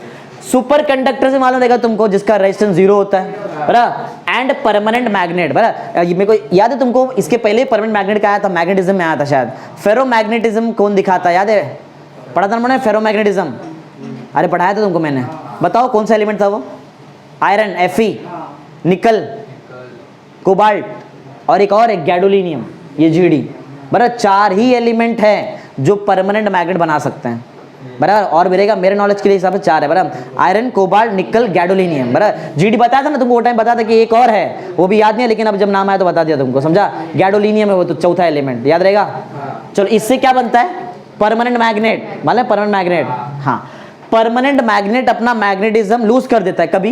सुपर कंडक्टर से मालूम रहेगा तुमको, जिसका रेजिस्टेंस 0 होता है बराबर, एंड परमानेंट मैग्नेट बराबर। मेरे को याद है तुमको, इसके पहले परमानेंट मैग्नेट का आया था, मैग्नेटिज्म में आया था शायद। फेरोमैग्नेटिज्म कौन दिखाता है, याद है, पढ़ा था मैंने फेरोमैग्नेटिज्म, अरे पढ़ाया था तुमको मैंने, बताओ कौन सा एलिमेंट था वो। आयरन Fe, निकल, कोबाल्ट और एक और है गैडोलिनियम, ये Gd बराबर। 4 ही एलिमेंट है जो परमानेंट मैग्नेट बना सकते हैं बराबर, और मेरेगा मेरे नॉलेज के लिए हिसाब से 4 है बराबर, आयरन, कोबाल्ट, निकल, गैडोलिनियम बराबर। Gd बताया था ना तुमको वो टाइम, बताया था कि एक और है, वो भी याद नहीं है, लेकिन अब जब नाम आया तो बता दिया तुमको, समझा। गैडोलिनियम है वो तो चौथा एलिमेंट, याद रहेगा। चलो इससे क्या बनता है, परमानेंट मैग्नेट, मतलब परमानेंट मैग्नेट, हाँ, परमानेंट मैग्नेट अपना मैग्नेटिज्म लूज कर देता है कभी,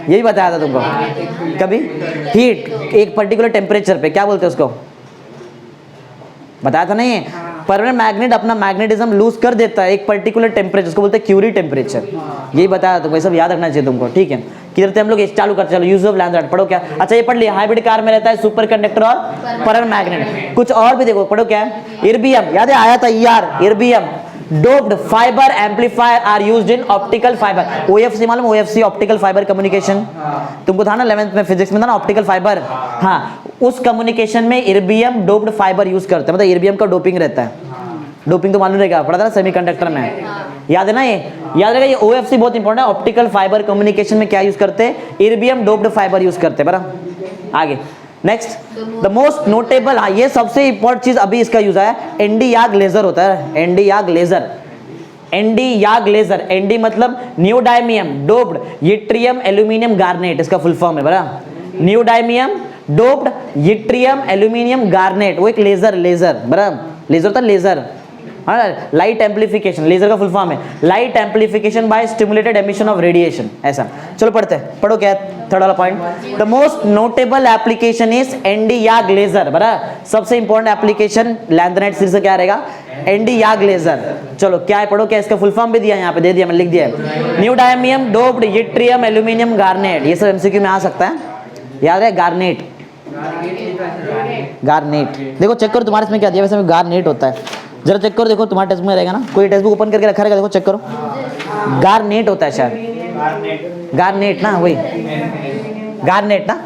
यही बताया था तुमको, कभी हीट, एक पर्टिकुलर टेम्परेचर पे, क्या बोलते हैं उसको, बताया था नहीं, परमानेंट मैग्नेट अपना मैग्नेटिज्म लूज कर देता है एक पर्टिकुलर टेम्परेचर, उसको बोलते हैं क्यूरी टेम्परेचर, यही बताया तुमको, ये सब याद रखना चाहिए तुमको, ठीक है। किधर थे हम लोग, चालू कर, चलो यूज ऑफ लैंथेनाइड पढ़ो क्या। अच्छा ये पढ़ लिया, हाइब्रिड कार में रहता है सुपर कंडक्टर और परमानेंट मैग्नेट। कुछ और भी देखो, पढ़ो क्या है, इर्बियम, याद है आया था ER, erbium doped fibre amplifier are used in optical fibre, OFC मालूम, OFC ऑप्टिकल फाइबर कम्युनिकेशन, तुमको था ना 11th में फिजिक्स में था ना ऑप्टिकल फाइबर, हाँ, उस कम्युनिकेशन में इर्बियम डोप्ड फाइबर यूज करते हैं, मतलब इर्बियम का डोपिंग रहता है, डोपिंग तो मालूम रहेगा, पढ़ा था ना सेमीकंडक्टर में, याद है ना, ये याद रहेगा, ये OFC बहुत इंपॉर्टेंट है। ऑप्टिकल फाइबर कम्युनिकेशन में क्या यूज करते हैं, इर्बियम डोप्ड फाइबर यूज करते हैं बराबर। आगे नेक्स्ट, द मोस्ट नोटेबल, हाँ ये सबसे इंपॉर्टेंट चीज अभी इसका यूज है, एनडी याग लेजर होता है, ND YAG laser, ND YAG laser, ND मतलब neodymium doped yttrium aluminium garnet, इसका फुल फॉर्म है बराबर, neodymium doped yttrium aluminium garnet, वो एक लेजर, लेजर बराबर, लेजर होता है लेजर, लाइट एम्पलीफिकेशन, लेजर का फुल फॉर्म है light amplification by stimulated emission of radiation, ऐसा। चलो पढ़ते हैं, पढ़ो क्या है थर्ड वाला point, the most notable application is ND YAG laser बराबर, सबसे इंपॉर्टेंट एप्लीकेशन लैंथेनाइड सीरीज से क्या रहेगा, एनडी याग लेजर। चलो क्या है, पढ़ो क्या, इसका फुल फॉर्म भी दिया यहाँ पे, दे दिया, मैंने लिख दिया है, न्यूडाइमियम डोप्ड यट्रियम एल्यूमिनियम गार्नेट, ये सब एमसीक्यू में आ सकता है, याद है, गार्नेट, गार्नेट, देखो चेक करो तुम्हारे इसमें क्या दिया, वैसे गार्नेट होता है, जरा चेक करो, देखो तुम्हारे टेक्स्ट में रहेगा ना, कोई टेक्स्ट बुक ओपन करके रखा रहेगा, देखो चेक करो, गार्नेट होता है शायद, गार्नेट ना, वही गार्नेट ना,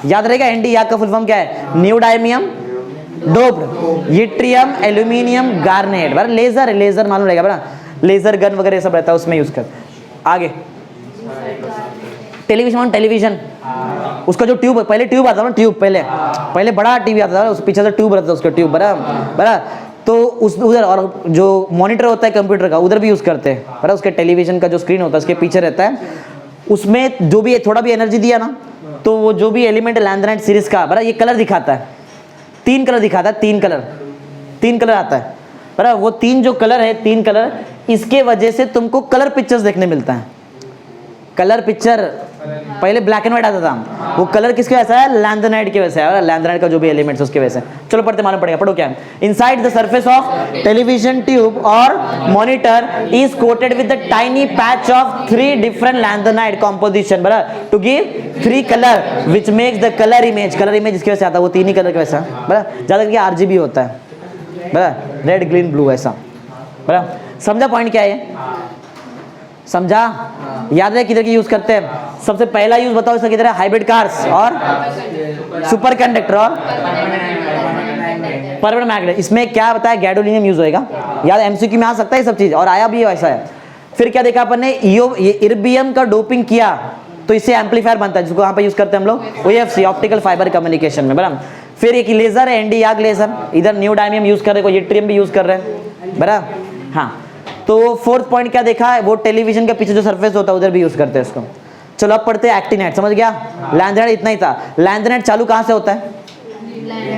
याद रहेगा। एनडी याग का फुल फॉर्म क्या है, न्यूडाइमियम डोप्ड यट्रियम एल्यूमिनियम गार्नेट बराबर, लेजर, लेजर मालूम रहेगा बराबर, लेजर गन वगैरह सब रहता है उसमें यूज कर। आगे टेलीविजन, टेलीविजन उसका जो ट्यूब, पहले ट्यूब आता था ना, ट्यूब पहले बड़ा टीवी आता था, उस पीछे से ट्यूब रहता था उसका, ट्यूब बराबर, तो उस उधर, और जो मॉनिटर होता है कंप्यूटर का उधर भी यूज करते हैं बराबर, उसके टेलीविजन का जो स्क्रीन होता है उसके पीछे रहता है, उसमें जो भी थोड़ा भी एनर्जी दिया ना, तो वो जो भी एलिमेंट लैंथेनाइड सीरीज का बराबर, ये कलर दिखाता है, 3 कलर दिखाता है, 3 कलर आता है बराबर, वो 3 जो कलर है, 3 कलर, इसके वजह से तुमको कलर पिक्चर्स देखने मिलता है। कलर पिक्चर पहले ब्लैक एंड व्हाइट आता था, वो कलर किसके वजह से है, लैंथेनाइड की वजह से है, लैंथेनाइड का जो भी एलिमेंट्स उसके वजह से। चलो पढ़ते मालूम पड़ेगा, पढ़ो क्या है, inside the surface of television tube और monitor is coated with the tiny patch of 3 different lanthanide composition बराबर, to give 3 colour which makes the colour image, colour image इसकी वजह से आता है, वो 3 ही कलर की वजह से बराबर, ज्यादा करके RGB होता है बराबर, रेड ग्रीन ब्लू ऐसा बराबर, समझा पॉइंट क्या है, समझा, याद है किधर की यूज करते हैं, सबसे पहला यूज बताओ इसका किधर है, हाइब्रिड कार्स और सुपर कंडक्टर और परमानेंट मैग्नेट, इसमें क्या बताया, गैडोलिनियम यूज होएगा, याद एमसीक्यू में आ सकता है सब चीज, और आया भी है वैसा है। फिर क्या देखा अपन ने, इर्बियम का डोपिंग किया तो इससे एम्पलीफायर बनता है, जिसको यहाँ पे यूज करते हैं हम लोग OFC ऑप्टिकल फाइबर कम्युनिकेशन में बराबर। फिर एक लेजर है एनडी याग लेजर, इधर न्यूडाइमियम यूज कर रहे हैं, यट्रियम भी यूज कर रहे हैं बराबर। हाँ तो फोर्थ पॉइंट क्या देखा है, वो टेलीविजन के पीछे जो सरफेस होता है उधर भी यूज करते हैं इसको। चलो अब पढ़ते हैं एक्टिनाइट, समझ गया। लैंथेनाइट इतना ही था। लैंथेनाइट चालू कहाँ से होता है,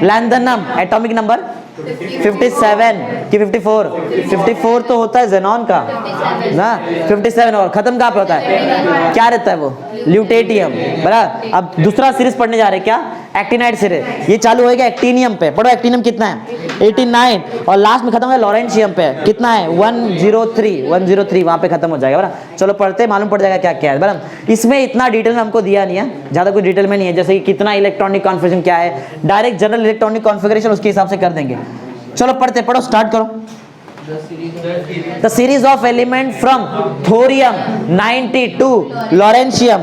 लैंथेनम, एटॉमिक नंबर 57 कि 54, 54 तो होता है जेनॉन का ना, 57 और खत्म कहाँ पे होता है, क्या रहता है वो, ल्यूटेटियम बराबर। अब दूसरा सीरीज पढ़ने जा रहे हैं क्या, एक्टिनाइट सीरीज। ये चालू होएगा एक्टिनियम पे, पढ़ो एक्टिनियम कितना है 89 और लास्ट में खत्म होगा लॉरेंशियम पे, कितना है 103 वहां पे खत्म हो जाएगा बराबर। चलो पढ़ते मालूम पड़ जाएगा क्या क्या है बराबर। इसमें इतना डिटेल में हमको दिया नहीं है, ज्यादा कोई डिटेल में नहीं है, जैसे कि कितना इलेक्ट्रॉनिक कॉन्फ़िगरेशन क्या है, डायरेक्ट जनरल इलेक्ट्रॉनिक कॉन्फ़िगरेशन उसके हिसाब से कर देंगे। चलो पढ़ते, पढ़ो स्टार्ट करो। The series of element from thorium 90 to lawrencium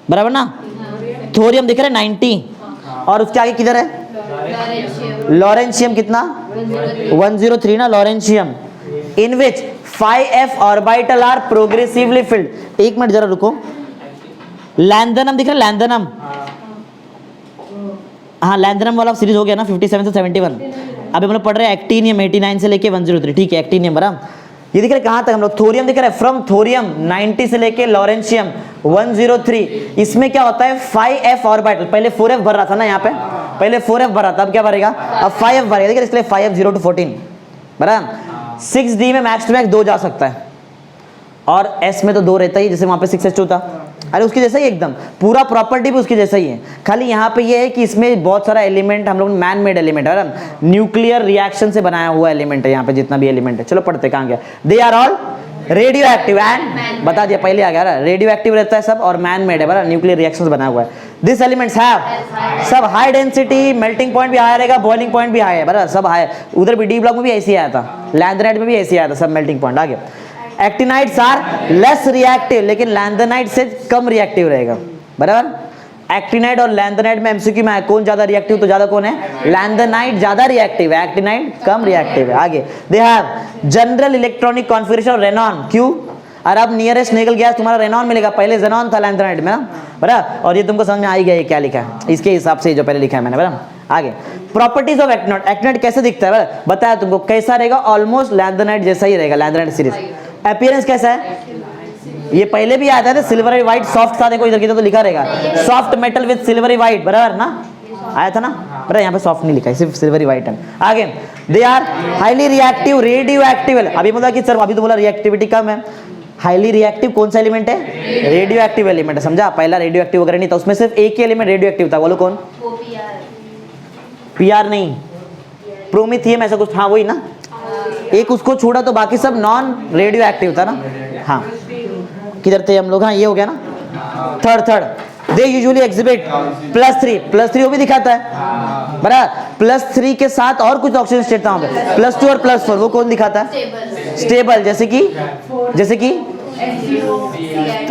बराबर ना, थोरियम दिख रहा है 90 और उसके आगे किधर है लॉरेंशियम, कितना 103 ना lawrencium, in which 5f orbital are progressively filled. एक मिनट जरा रुको, लैंथेनम दिख रहा है, लैंथेनम, हाँ लैंथेनम वाला सीरीज हो गया ना 57 से 71। अभी हम लोग पढ़ रहे हैं एक्टिनियम 89 से लेके 103, ठीक है एक्टिनियम बराबर। ये दिख रहा है कहाँ तक हम लोग, थोरियम दिख रहा है, फ्रॉम थोरियम 90 से लेके लॉरेंशियम 103। इसमें क्या होता है 5f ऑर्बिटल, पहले 4f भर रहा था ना यहाँ पे, पहले 4f भर रहा था, अब क्या भरेगा, अब 5f भरेगा, देखिए इसलिए 5f 0 to 14 बराबर। 6d में मैक्स टू मैक्स 2 जा सकता है और s में तो 2 रहता ही, जैसे वहाँ पे 6s2 था, अरे उसके जैसा ही एकदम, पूरा प्रॉपर्टी भी उसके जैसा ही है, खाली यहाँ पे ये है कि इसमें बहुत सारा एलिमेंट हम लोग मैन मेड एलिमेंट है, न्यूक्लियर रिएक्शन से बनाया हुआ एलिमेंट है यहाँ पे जितना भी एलिमेंट है। चलो पढ़ते कहाँ गया, they are all radioactive and, बता दिया पहले आ गया, रेडियो एक्टिव रहता है सब और मैन मेड है बराबर, न्यूक्लियर रिएक्शन से बनाया हुआ है। दिस एलिमेंट्स हैव सब हाई डेंसिटी, मेल्टिंग पॉइंट भी हाई रहेगा, बॉइलिंग पॉइंट भी हाई है बराबर, सब हाई। उधर भी डी ब्लॉक में भी ऐसे आया था, लैंथेनाइट में भी ऐसे आया था, सब मेल्टिंग पॉइंट आ गया। एक्टिनाइट्स आर लेस रिएक्टिव, लेकिन लैंथेनाइट से कम रिएक्टिव रहेगा बराबर। एक्टिनाइट और लैंथेनाइट में एमसीक्यू में है कौन ज्यादा रिएक्टिव, तो ज्यादा कौन है, लैंथेनाइट ज्यादा रिएक्टिव है, एक्टिनाइट कम रिएक्टिव है। आगे they have general electronic configuration radon, क्यों, और अब नियरेस्ट निकल गया तुम्हारा रेनॉन मिलेगा, पहले जेनॉन था लैंथेनाइट में ना बराबर। और ये तुमको समझ में आ ही गया ये क्या लिखा है, इसके हिसाब से जो पहले लिखा है मैंने बराबर। आगे प्रॉपर्टीज ऑफ एक्टिनाइट, एक्टिनाइट कैसे दिखता है बराबर, बताया तुमको कैसा रहेगा, ऑलमोस्ट लैंथेनाइट जैसा ही रहेगा, लैंथेनाइट सीरीज। अपीयरेंस कैसा है, ये पहले भी आया था, सिल्वरी व्हाइट सॉफ्ट था, देखो इधर किधर तो लिखा रहेगा soft metal with silvery white बराबर ना, आया था ना बराबर, यहाँ पे सॉफ्ट नहीं लिखा है, सिर्फ सिल्वरी व्हाइट है। आगे they are highly reactive, radioactive, अभी बोला कि सर अभी तो बोला रिएक्टिविटी कम है, हाईली रिएक्टिव कौन सा एलिमेंट है, रेडियो एक्टिव एलिमेंट है, समझा, पहला रेडियो एक्टिव वगैरह नहीं था, उसमें सिर्फ एक ही एलिमेंट रेडियो एक्टिव था, बोलो कौन, पीआर नहीं, प्रोमीथियम ऐसा कुछ, हाँ वही ना, एक उसको छोड़ा तो बाकी सब नॉन रेडियो एक्टिव था ना। हाँ किधर थे हम लोग, हाँ ये हो गया ना। थर्ड दे यूजुअली एग्जिबिट +3 वो भी दिखाता है बराबर, +3 के साथ और कुछ ऑक्सीजन स्टेट था वहाँ पे, +2 और +4 वो कौन दिखाता है, स्टेबल, जैसे कि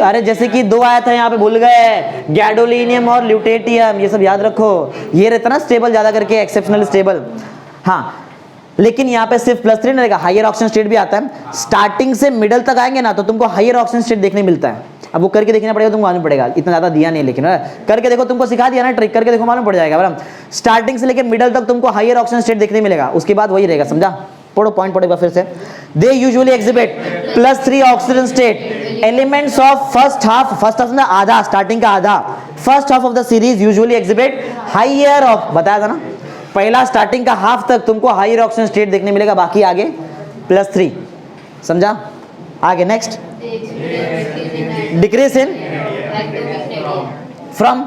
अरे जैसे कि 2 आया था यहाँ पे भूल गए, गैडोलिनियम और ल्यूटेटियम, ये सब याद रखो, ये रहता ना स्टेबल ज्यादा करके, एक्सेप्शनल स्टेबल। हाँ लेकिन यहाँ पे सिर्फ +3 नहीं रहेगा, हायर ऑक्सीजन स्टेट भी आता है, स्टार्टिंग से मिडल तक आएंगे ना तो तुमको हायर ऑक्सीजन स्टेट देखने मिलता है, अब वो करके देखना पड़ेगा, तुमको मालूम पड़ेगा, इतना ज्यादा दिया नहीं लेकिन करके देखो, तुमको सिखा दिया ना ट्रिक, करके देखो मालूम पड़ जाएगा बराबर। स्टार्टिंग से लेकर मिडल तक तुमको हायर ऑक्सीजन स्टेट देखने मिलेगा, उसके बाद वही रहेगा, समझा, पढ़ो पॉइंट पढ़ेगा फिर से। They usually exhibit +3 oxygen state, elements of first half ना आधा, स्टार्टिंग का आधा, first half of the series usually exhibit higher of, बताया था ना, पहला स्टार्टिंग का हाफ तक तुमको हायर ऑक्सीजन स्टेट देखने मिलेगा, बाकी आगे +3, समझा। आगे next decrease in from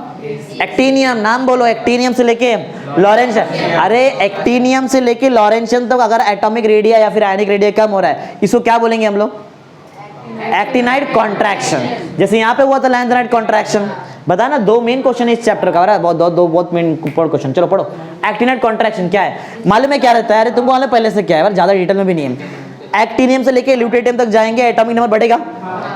actinium, नाम बोलो, एक्टिनियम से लेके लॉरेंशियम, अरे एक्टिनियम से लेके लॉरेंशियम तक अगर एटॉमिक रेडिया या फिर आयनिक रेडिया कम हो रहा है, इसको क्या बोलेंगे हम लोग, एक्टिनाइट कॉन्ट्रैक्शन, जैसे यहाँ पे हुआ था लैंथेनाइट कॉन्ट्रैक्शन, बता ना, 2 मेन क्वेश्चन इस चैप्टर का, बहुत मेन क्वेश्चन। चलो पढ़ो, एक्टिनाइट कॉन्ट्रैक्शन क्या है, मालूम है क्या रहता है, अरे तुमको मालूम पहले से क्या है, ज्यादा डिटेल में भी नहीं है। एक्टिनियम से लेके ल्यूटेटियम तक जाएंगे, एटॉमिक नंबर बढ़ेगा,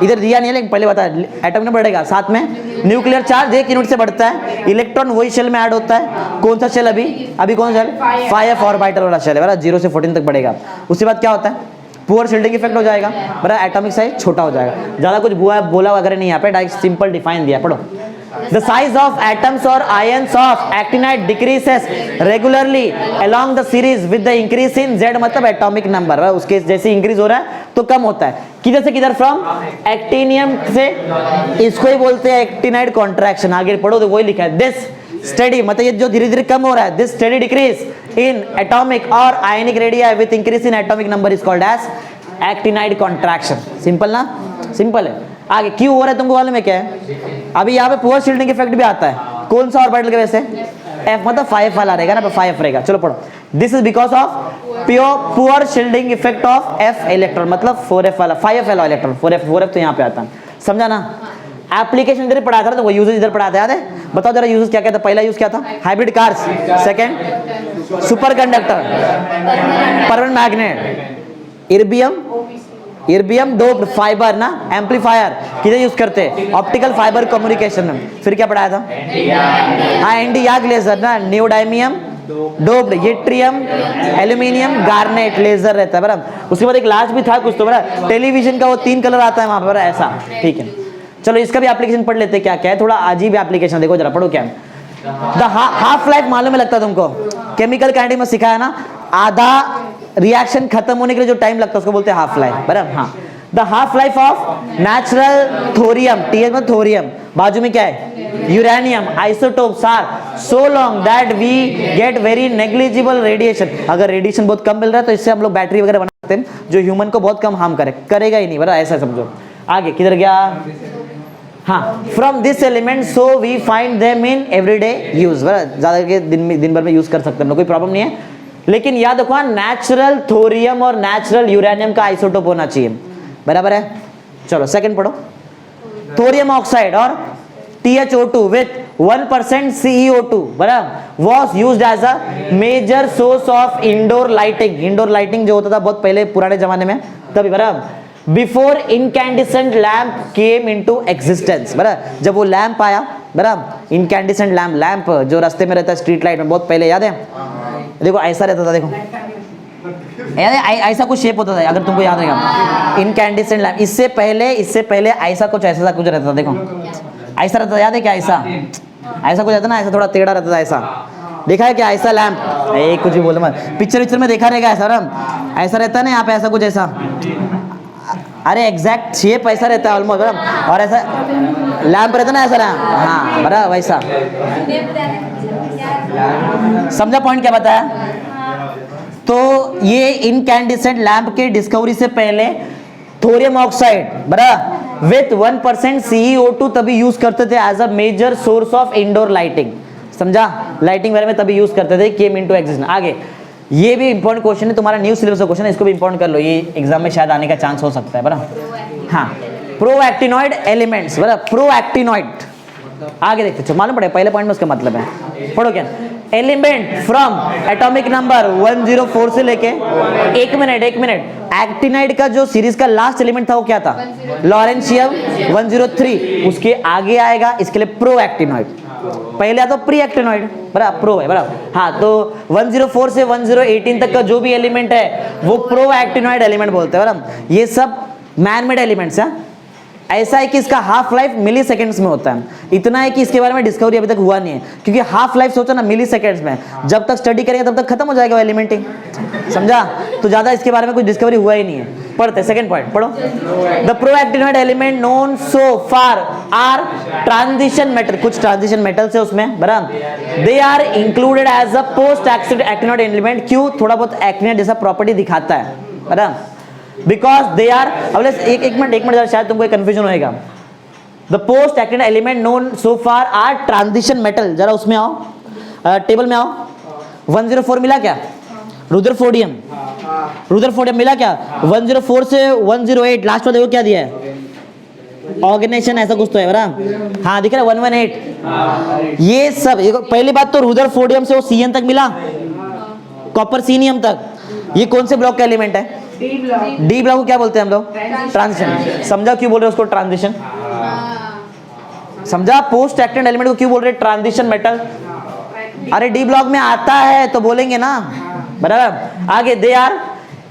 इधर दिया नहीं है लेकिन पहले बता, एटॉमिक नंबर बढ़ेगा, साथ में न्यूक्लियर चार्ज 1 यूनिट से बढ़ता है, इलेक्ट्रॉन वही शेल में ऐड होता है, कौन सा शेल, अभी कौन सा शेल, 5f ऑर्बिटल वाला शेल है बराबर, 0 से 14 तक बढ़ेगा। उसके बाद क्या होता है, पुअर शिल्डिंग इफेक्ट हो जाएगा बराबर, एटॉमिक साइज छोटा हो जाएगा, ज्यादा कुछ बोला वगैरह नहीं, यहाँ पे डायरेक्ट सिंपल डिफाइन दिया, पढ़ो। द साइज ऑफ एटम्स और ions of actinide decreases regularly along the series with the increase in Z, मतलब एटॉमिक नंबर, उसके जैसे इंक्रीज हो रहा है तो कम होता है। किधर से किधर? फ्रॉम एक्टिनियम से, इसको ही बोलते हैं एक्टिनाइड कॉन्ट्रैक्शन। आगे पढ़ो तो वही लिखा है, दिस स्टडी, मतलब ये जो धीरे धीरे कम हो रहा है, this study decrease in atomic और ionic radii with increase in atomic number is called as actinide contraction. Simple ना? सिंपल है। आगे क्यों हो रहा है तुमको मालूम है क्या है? अभी यहाँ पे पुअर शील्डिंग इफेक्ट भी आता है। कौन सा ऑर्बिटल की वजह से? F, मतलब 5 वाला रहेगा ना, 5 रहेगा। चलो पढ़ो, this is because of poor shielding effect of F electron, मतलब 4F वाला, 5F वाला इलेक्ट्रॉन, 4F तो यहाँ पे आता है। समझा ना? एप्लीकेशन इधर पढ़ा था तो वो यूजेज इधर पढ़ा था, याद है? बताओ जरा यूजेज क्या क्या था? पहला यूज क्या था? Hybrid cars, second super conductor, permanent magnet, इर्बियम doped fibre ना, एम्पलीफायर किधर यूज करते हैं? ऑप्टिकल फाइबर कम्युनिकेशन में। फिर क्या पढ़ाया था? हाँ, एंटी याग लेजर ना, neodymium doped, yttrium, aluminium, garnet laser रहता है बराबर। उसके बाद एक लास्ट भी था कुछ तो बराबर, टेलीविजन का वो 3 कलर आता है वहां पर, ऐसा। ठीक है, चलो इसका भी एप्लीकेशन पढ़ लेते हैं। क्या क्या है? थोड़ा अजीब एप्लीकेशन, देखो जरा पढ़ो क्या है। द हाफ लाइफ मालूम है लगता है तुमको? केमिकल कैंटीन में सिखाया ना, आधा रिएक्शन खत्म होने के लिए जो टाइम लगता है उसको बोलते हैं हाफ लाइफ, बराबर। हाँ, the half life of natural thorium, TH में थोरियम, बाजू में क्या है? Uranium, isotopes are so long that we get very negligible radiation. अगर रेडिएशन बहुत कम मिल रहा है तो इससे हम लोग बैटरी वगैरह बना सकते हैं जो ह्यूमन को बहुत कम हार्म करेगा ही नहीं, बराबर, ऐसा समझो। आगे किधर गया? हाँ, from this element so we find them in everyday use, बराबर, ज्यादा के दिन भर में यूज कर सकते हैं, कोई प्रॉब्लम नहीं है। लेकिन याद रखो, नेचुरल थोरियम और नेचुरल यूरेनियम का आइसोटोप होना चाहिए, बराबर है। चलो सेकंड पढ़ो, थोरियम ऑक्साइड और TiO2 विथ 1% CeO2 बराबर was used as a major source of indoor lighting. Indoor lighting जो होता था बहुत पहले पुराने जमाने में तभी, बराबर, before incandescent lamp came into existence, बराबर, जब वो लैम्प आया, बराबर, इनकैंडिसेंट लैम्प जो रास्ते में रहता है स्ट्रीट लाइट में, बहुत पहले, याद है? देखो ऐसा रहता था, देखो ऐसा कुछ शेप होता था, अगर तुमको याद रहेगा, इनकैंडिसेंट लैम्प। इससे पहले ऐसा कुछ रहता था, देखो ऐसा रहता था, याद है क्या? ऐसा कुछ रहता ना, ऐसा थोड़ा टेढ़ा रहता था, ऐसा देखा है क्या? ऐसा लैम्प, एक कुछ भी बोलो मत, पिक्चर में देखा रहेगा, ऐसा रहता है ना, यहाँ पे ऐसा कुछ, ऐसा, अरे एग्जैक्ट शेप ऐसा रहता है ऑलमोस्ट, बराबर, और ऐसा लैम्प रहता ना, ऐसा लैम्प, हाँ बराबर वैसा। समझा पॉइंट क्या बताया? तो ये इनकैंडिसेंट लैम्प के डिस्कवरी से पहले थोरियम ऑक्साइड, बराबर, विथ 1% CeO2 तभी यूज करते थे as a major source of indoor lighting. समझा? लाइटिंग वगैरह में तभी यूज करते थे, केम इनटू एग्जिस्टेंस। आगे ये भी इंपॉर्टेंट क्वेश्चन है, तुम्हारा न्यू सिलेबस का क्वेश्चन है, इसको भी इंपॉर्टेंट कर लो, ये एग्जाम में शायद आने का चांस हो सकता है, बराबर। हाँ, प्रोएक्टिनॉइड एलिमेंट्स, बराबर, प्रोएक्टिनॉइड। आगे देखते चलो, मालूम पड़े पहले पॉइंट में उसका मतलब है, पढ़ो क्या? एलिमेंट फ्रॉम एटॉमिक नंबर 104 से लेके, एक मिनट, एक्टिनाइड का जो सीरीज का लास्ट एलिमेंट था वो क्या था? लॉरेंशियम 103, उसके आगे आएगा, इसके लिए प्रोएक्टिनॉइड। पहले आता प्री एक्टिनॉइड, बराबर, प्रो है, बराबर। हाँ, तो 104 से 1018 तक का जो भी एलिमेंट है वो प्रो एक्टिनॉइड एलिमेंट बोलते हैं, बराबर। ये सब मैन मेड एलिमेंट्स हैं। ऐसा है कि इसका हाफ लाइफ मिली सेकेंड्स में होता है, इतना है कि इसके बारे में डिस्कवरी अभी तक हुआ नहीं है, क्योंकि हाफ लाइफ सोचो ना, मिली सेकेंड्स में, जब तक स्टडी करेंगे तब तक खत्म हो जाएगा वो एलिमेंट ही, समझा? तो ज्यादा इसके बारे में कुछ डिस्कवरी हुआ ही नहीं है। पढ़ते सेकंड पॉइंट, पढ़ो। The proactinoid element known so far are transition metal, कुछ ट्रांजिशन मेटल्स है उसमें, बराबर। They are included as a post actinoid element. क्यों? थोड़ा बहुत एक्टिनॉइड जैसा प्रॉपर्टी दिखाता है, बराबर, बिकॉज दे आर, अब एक मिनट शायद तुमको कंफ्यूजन होएगा। The post actinoid element known so far are transition metal. जरा उसमें आओ, टेबल में आओ। 104 मिला क्या? रुदरफोर्डियम मिला क्या? 104 से 108 लास्ट वाला देखो क्या दिया है? ऑर्गेनाइजेशन ऐसा कुछ तो है, बराबर। हाँ दिख रहा है 118। ये सब पहली बात तो रुदरफोर्डियम से वो CN तक मिला, कॉपर सीनियम तक। ये कौन से ब्लॉक का एलिमेंट है? डी ब्लॉक को क्या बोलते हैं हम लोग? ट्रांजिशन। समझा क्यों बोल रहे हैं उसको ट्रांजिशन? समझा? पोस्ट एक्टिव एलिमेंट को क्यों बोल रहे हैं ट्रांजिशन मेटल? अरे डी ब्लॉक में आता है तो बोलेंगे ना, बराबर। आगे दे आर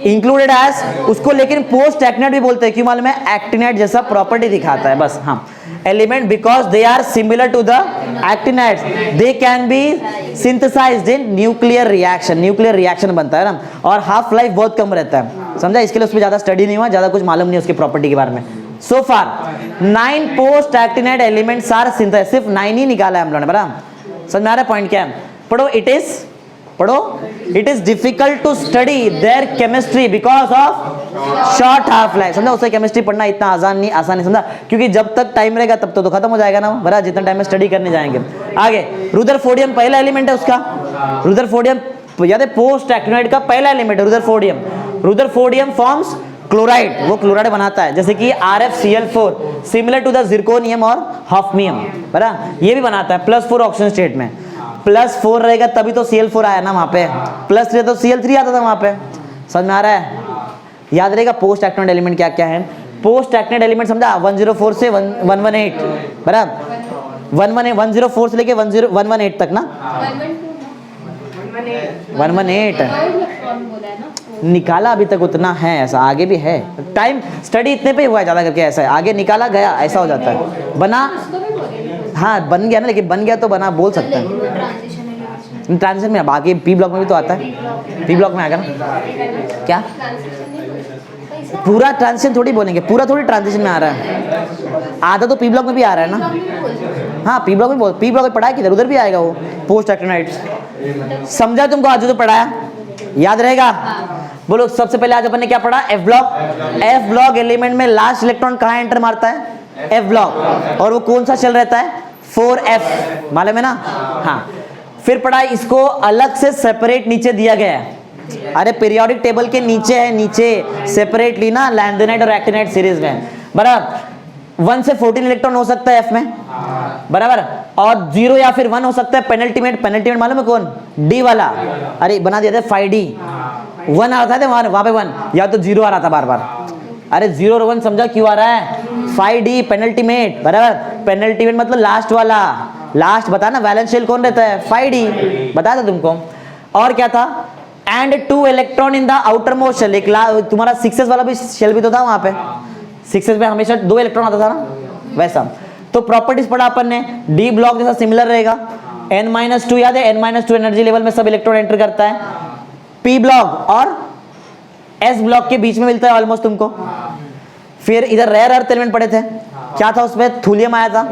इंक्लूडेड एज, उसको लेकिन पोस्ट एक्टिनाइड भी बोलते हैं, क्यों मालूम है? एक्टिनाइड जैसा प्रॉपर्टी दिखाता है, बस। हाँ, element because they are similar to the actinides, they can be synthesized in nuclear reaction बनता है ना, और हाफ लाइफ बहुत कम रहता है, समझा। इसके लिए उस पर ज्यादा स्टडी नहीं हुआ, ज्यादा कुछ मालूम नहीं उसकी प्रॉपर्टी के बारे में। So far 9 post actinide elements are synthesized, सिर्फ 9 ही निकाला है हम लोगों ने, बराबर। समझ में आ रहा है पॉइंट क्या है? पढ़ो, it is difficult to study their chemistry because of short half life, समझा। उसे केमिस्ट्री पढ़ना इतना आसान नहीं, समझा, क्योंकि जब तक टाइम रहेगा तब तो खत्म हो जाएगा ना, बराबर, जितना टाइम में स्टडी करने जाएंगे। आगे रुदरफोर्डियम पहला एलिमेंट है उसका, रुदरफोर्डियम याद है पोस्ट एक्टिनाइड का पहला एलिमेंट है रुदरफोर्डियम फॉर्म्स क्लोराइड, वो क्लोराइड बनाता है, जैसे कि RfCl4 similar to the zirconium और हॉफनियम, बराबर, ये भी बनाता है +4 ऑक्सीजन स्टेट में। +4 रहेगा तभी तो Cl4 आया ना वहां पे, +3 तो Cl3 आता था वहां पे, समझ में आ रहा है? याद रहेगा पोस्ट एक्टिनाइड एलिमेंट क्या क्या है। पोस्ट एक्टिनाइड एलिमेंट समझा 104 से 118, बराबर, 104 से लेके 118 तक ना, 118 निकाला अभी तक उतना है, ऐसा आगे भी है, टाइम स्टडी इतने पे हुआ है ज्यादा करके, ऐसा है आगे निकाला गया ऐसा हो जाता है। बना, हाँ बन गया ना, लेकिन बन गया तो बना बोल सकते हैं ट्रांजिशन में, बाकी पी ब्लॉक में भी तो आता है, पी ब्लॉक में आएगा ना क्या, पूरा ट्रांजिशन थोड़ी बोलेंगे, पूरा थोड़ी ट्रांजिशन में आ रहा है, आधा तो पी ब्लॉक में भी आ रहा है ना, हाँ पी ब्लॉक में पी ब्लॉक में पढ़ा है किधर, उधर भी आएगा वो पोस्ट एक्टिनाइड्स, समझा तुमको आज जो पढ़ाया, याद रहेगा? बोलो सबसे पहले आज अपन ने क्या पढ़ा, एफ ब्लॉक एलिमेंट में लास्ट इलेक्ट्रॉन कहाँ एंटर मारता है, एफ ब्लॉक, और वो कौन सा शेल रहता है, 4f, मालूम है ना। हाँ फिर पढ़ा इसको अलग से सेपरेट नीचे दिया गया है, अरे पीरियोडिक टेबल के नीचे है, नीचे सेपरेटली ना लैंथेनाइड और एक्टिनाइड सीरीज में, बराबर। 1 से 14 इलेक्ट्रॉन हो सकता है एफ में, बराबर, और 0 या फिर 1 हो सकता है पेनल्टीमेट मालूम है कौन, डी वाला, अरे बना दिया था 5D, 1 आ रहा था वहां पे 1 या तो 0 आ रहा था बार बार, अरे 0 और 1 समझा क्यों आ रहा है, 5D पेनल्टीमेट, बराबर, पेनल्टीमेट मतलब लास्ट वाला, लास्ट बता ना वैलेंस शेल कौन रहता है, 5D बताया था तुमको। और क्या था, and 2 electron in the outermost shell, एक तुम्हारा 6s वाला भी शेल भी तो था वहां पे, 6s में हमेशा 2 इलेक्ट्रॉन आता था ना, वैसा। तो प्रॉपर्टीज पढ़ा अपन ने, डी ब्लॉक जैसा सिमिलर रहेगा, n-2 याद है, n-2 एनर्जी लेवल में सब इलेक्ट्रॉन एंटर करता है, पी ब्लॉक और एस ब्लॉक के बीच में मिलता है ऑलमोस्ट तुमको। फिर इधर रेयर अर्थ एलिमेंट पढ़े थे, क्या था उसमें, थूलियम आया था,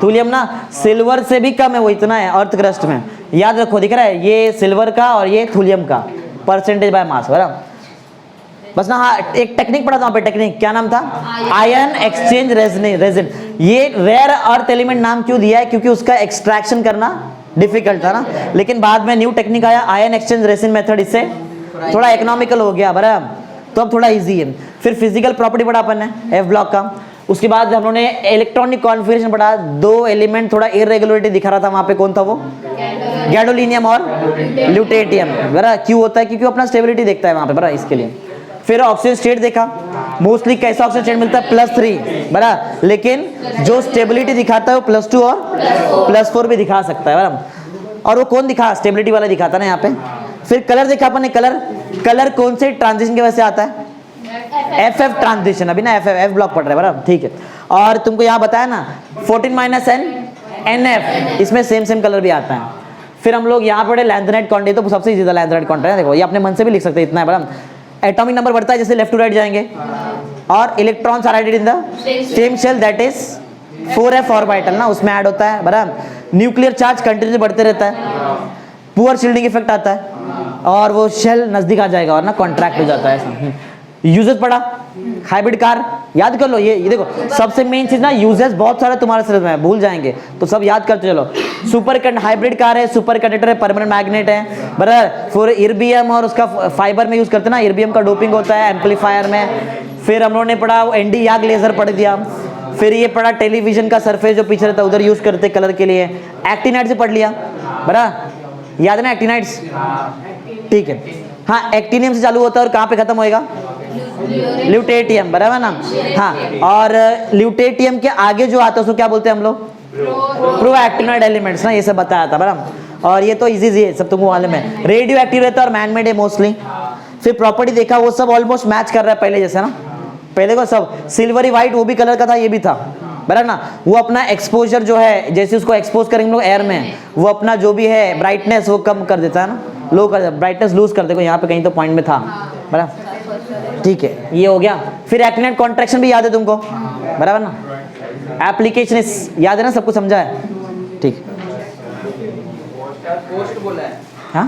थूलियम ना सिल्वर से भी कम है, वो इतना है अर्थ क्रस्ट में, याद रखो, दिख रहा है ये सिल्वर का और ये थूलियम का परसेंटेज बाय मास, बराबर, बस ना। हाँ एक टेक्निक पढ़ा था वहाँ पे, टेक्निक क्या नाम था, आयन एक्सचेंज रेजिन। ये रेयर अर्थ एलिमेंट नाम क्यों दिया है, क्योंकि उसका एक्सट्रैक्शन करना डिफिकल्ट था ना, लेकिन बाद में न्यू टेक्निक आया आयन एक्सचेंज रेजिन मेथड, इससे थोड़ा इकोनॉमिकल हो गया, बराबर, तो अब थोड़ा इजी है। फिर फिजिकल प्रॉपर्टी पढ़ा अपन ने एफ ब्लॉक का, उसके बाद हम लोगों ने इलेक्ट्रॉनिक कॉन्फ़िगरेशन पढ़ा, 2 एलिमेंट थोड़ा इरेगुलरिटी दिखा रहा था वहां पे, कौन था वो, गैडोलिनियम और ल्यूटेटियम, बराबर, क्यों होता है, क्योंकि अपना स्टेबिलिटी देखता है वहां पे, बराबर, इसके लिए। फिर ऑक्सीजन स्टेट देखा, मोस्टली कैसा ऑक्सीजन स्टेट मिलता है, +3, बराबर, लेकिन जो स्टेबिलिटी दिखाता है वो +2 और +4 भी दिखा सकता है, बराबर, और वो कौन दिखा, स्टेबिलिटी वाला दिखाता ना यहाँ पे। फिर कलर देखा अपन ने, कलर कौन से ट्रांजिशन की वजह से आता है, FF ट्रांजिशन, अभी ना एफ ब्लॉक पढ़ रहे हैं, बराबर, ठीक है। और तुमको यहाँ बताया ना 14 - NF, इसमें सेम कलर भी आता है। फिर हम लोग यहाँ पढ़े लैंथेनाइड कॉन्टेक्ट, तो सबसे इजी था लैंथेनाइड कॉन्टेक्ट, देखो ये अपने मन से भी लिख सकते हैं, इतना है, बराबर। एटॉमिक नंबर बढ़ता है जैसे लेफ्ट टू राइट जाएंगे, और electrons are added in the same shell, that is 4f orbital ना, उसमें ऐड होता है, बराबर। न्यूक्लियर चार्ज कंटिन्यूसली बढ़ते रहता है, पुअर शील्डिंग इफेक्ट आता है, और वो शेल नजदीक आ जाएगा और ना कॉन्ट्रैक्ट हो जाता है, ऐसा। यूजेस पढ़ा, हाइब्रिड कार याद कर लो, ये देखो सबसे मेन चीज ना, यूजेस बहुत सारे तुम्हारे सिलेबस में भूल जाएंगे, तो सब याद करते चलो। हाइब्रिड कार है, सुपर कंडक्टर है, परमानेंट मैग्नेट है, बराबर। फिर इर्बियम और उसका फाइबर में यूज करते हैं ना, इर्बियम का डोपिंग होता है एम्पलीफायर में। फिर हम लोगों ने पढ़ा ND याग लेजर पढ़ दिया। फिर ये पढ़ा टेलीविजन का सरफेस जो पीछे रहता है उधर यूज करते कलर के लिए, एक्टिनाइड से पढ़ लिया, बराबर, याद है ना एक्टिनाइड्स, ठीक है। हाँ एक्टिनियम से चालू होता है और कहाँ पे खत्म होएगा, ल्यूटेटियम, बराबर ना। हाँ, और ल्यूटेटियम के आगे जो आता है उसको क्या बोलते हैं हम लोग, प्रो एक्टिनाइड एलिमेंट्स ना, ये सब बताया था, बराबर। और ये तो इजी है, सब तुमको मालूम है, रेडियो एक्टिव रहता है और मैन मेड है मोस्टली। फिर प्रॉपर्टी देखा, वो सब ऑलमोस्ट मैच कर रहा है पहले जैसे ना, पहले को सब सिल्वरी व्हाइट वो भी कलर का था, ये भी था, बराबर ना। वो अपना एक्सपोजर जो है, जैसे उसको एक्सपोज करेंगे लोग एयर में, वो अपना जो भी है ब्राइटनेस वो कम कर देता है ना, लो कर देता, ब्राइटनेस लूज कर देगा। यहाँ पे कहीं तो पॉइंट में था, बराबर, ठीक है, ये हो गया। फिर एक्टिन कॉन्ट्रैक्शन भी याद है तुमको, बराबर ना। एप्लीकेशन याद है ना, सबको समझा है, ठीक। पोस्ट बोला है। हाँ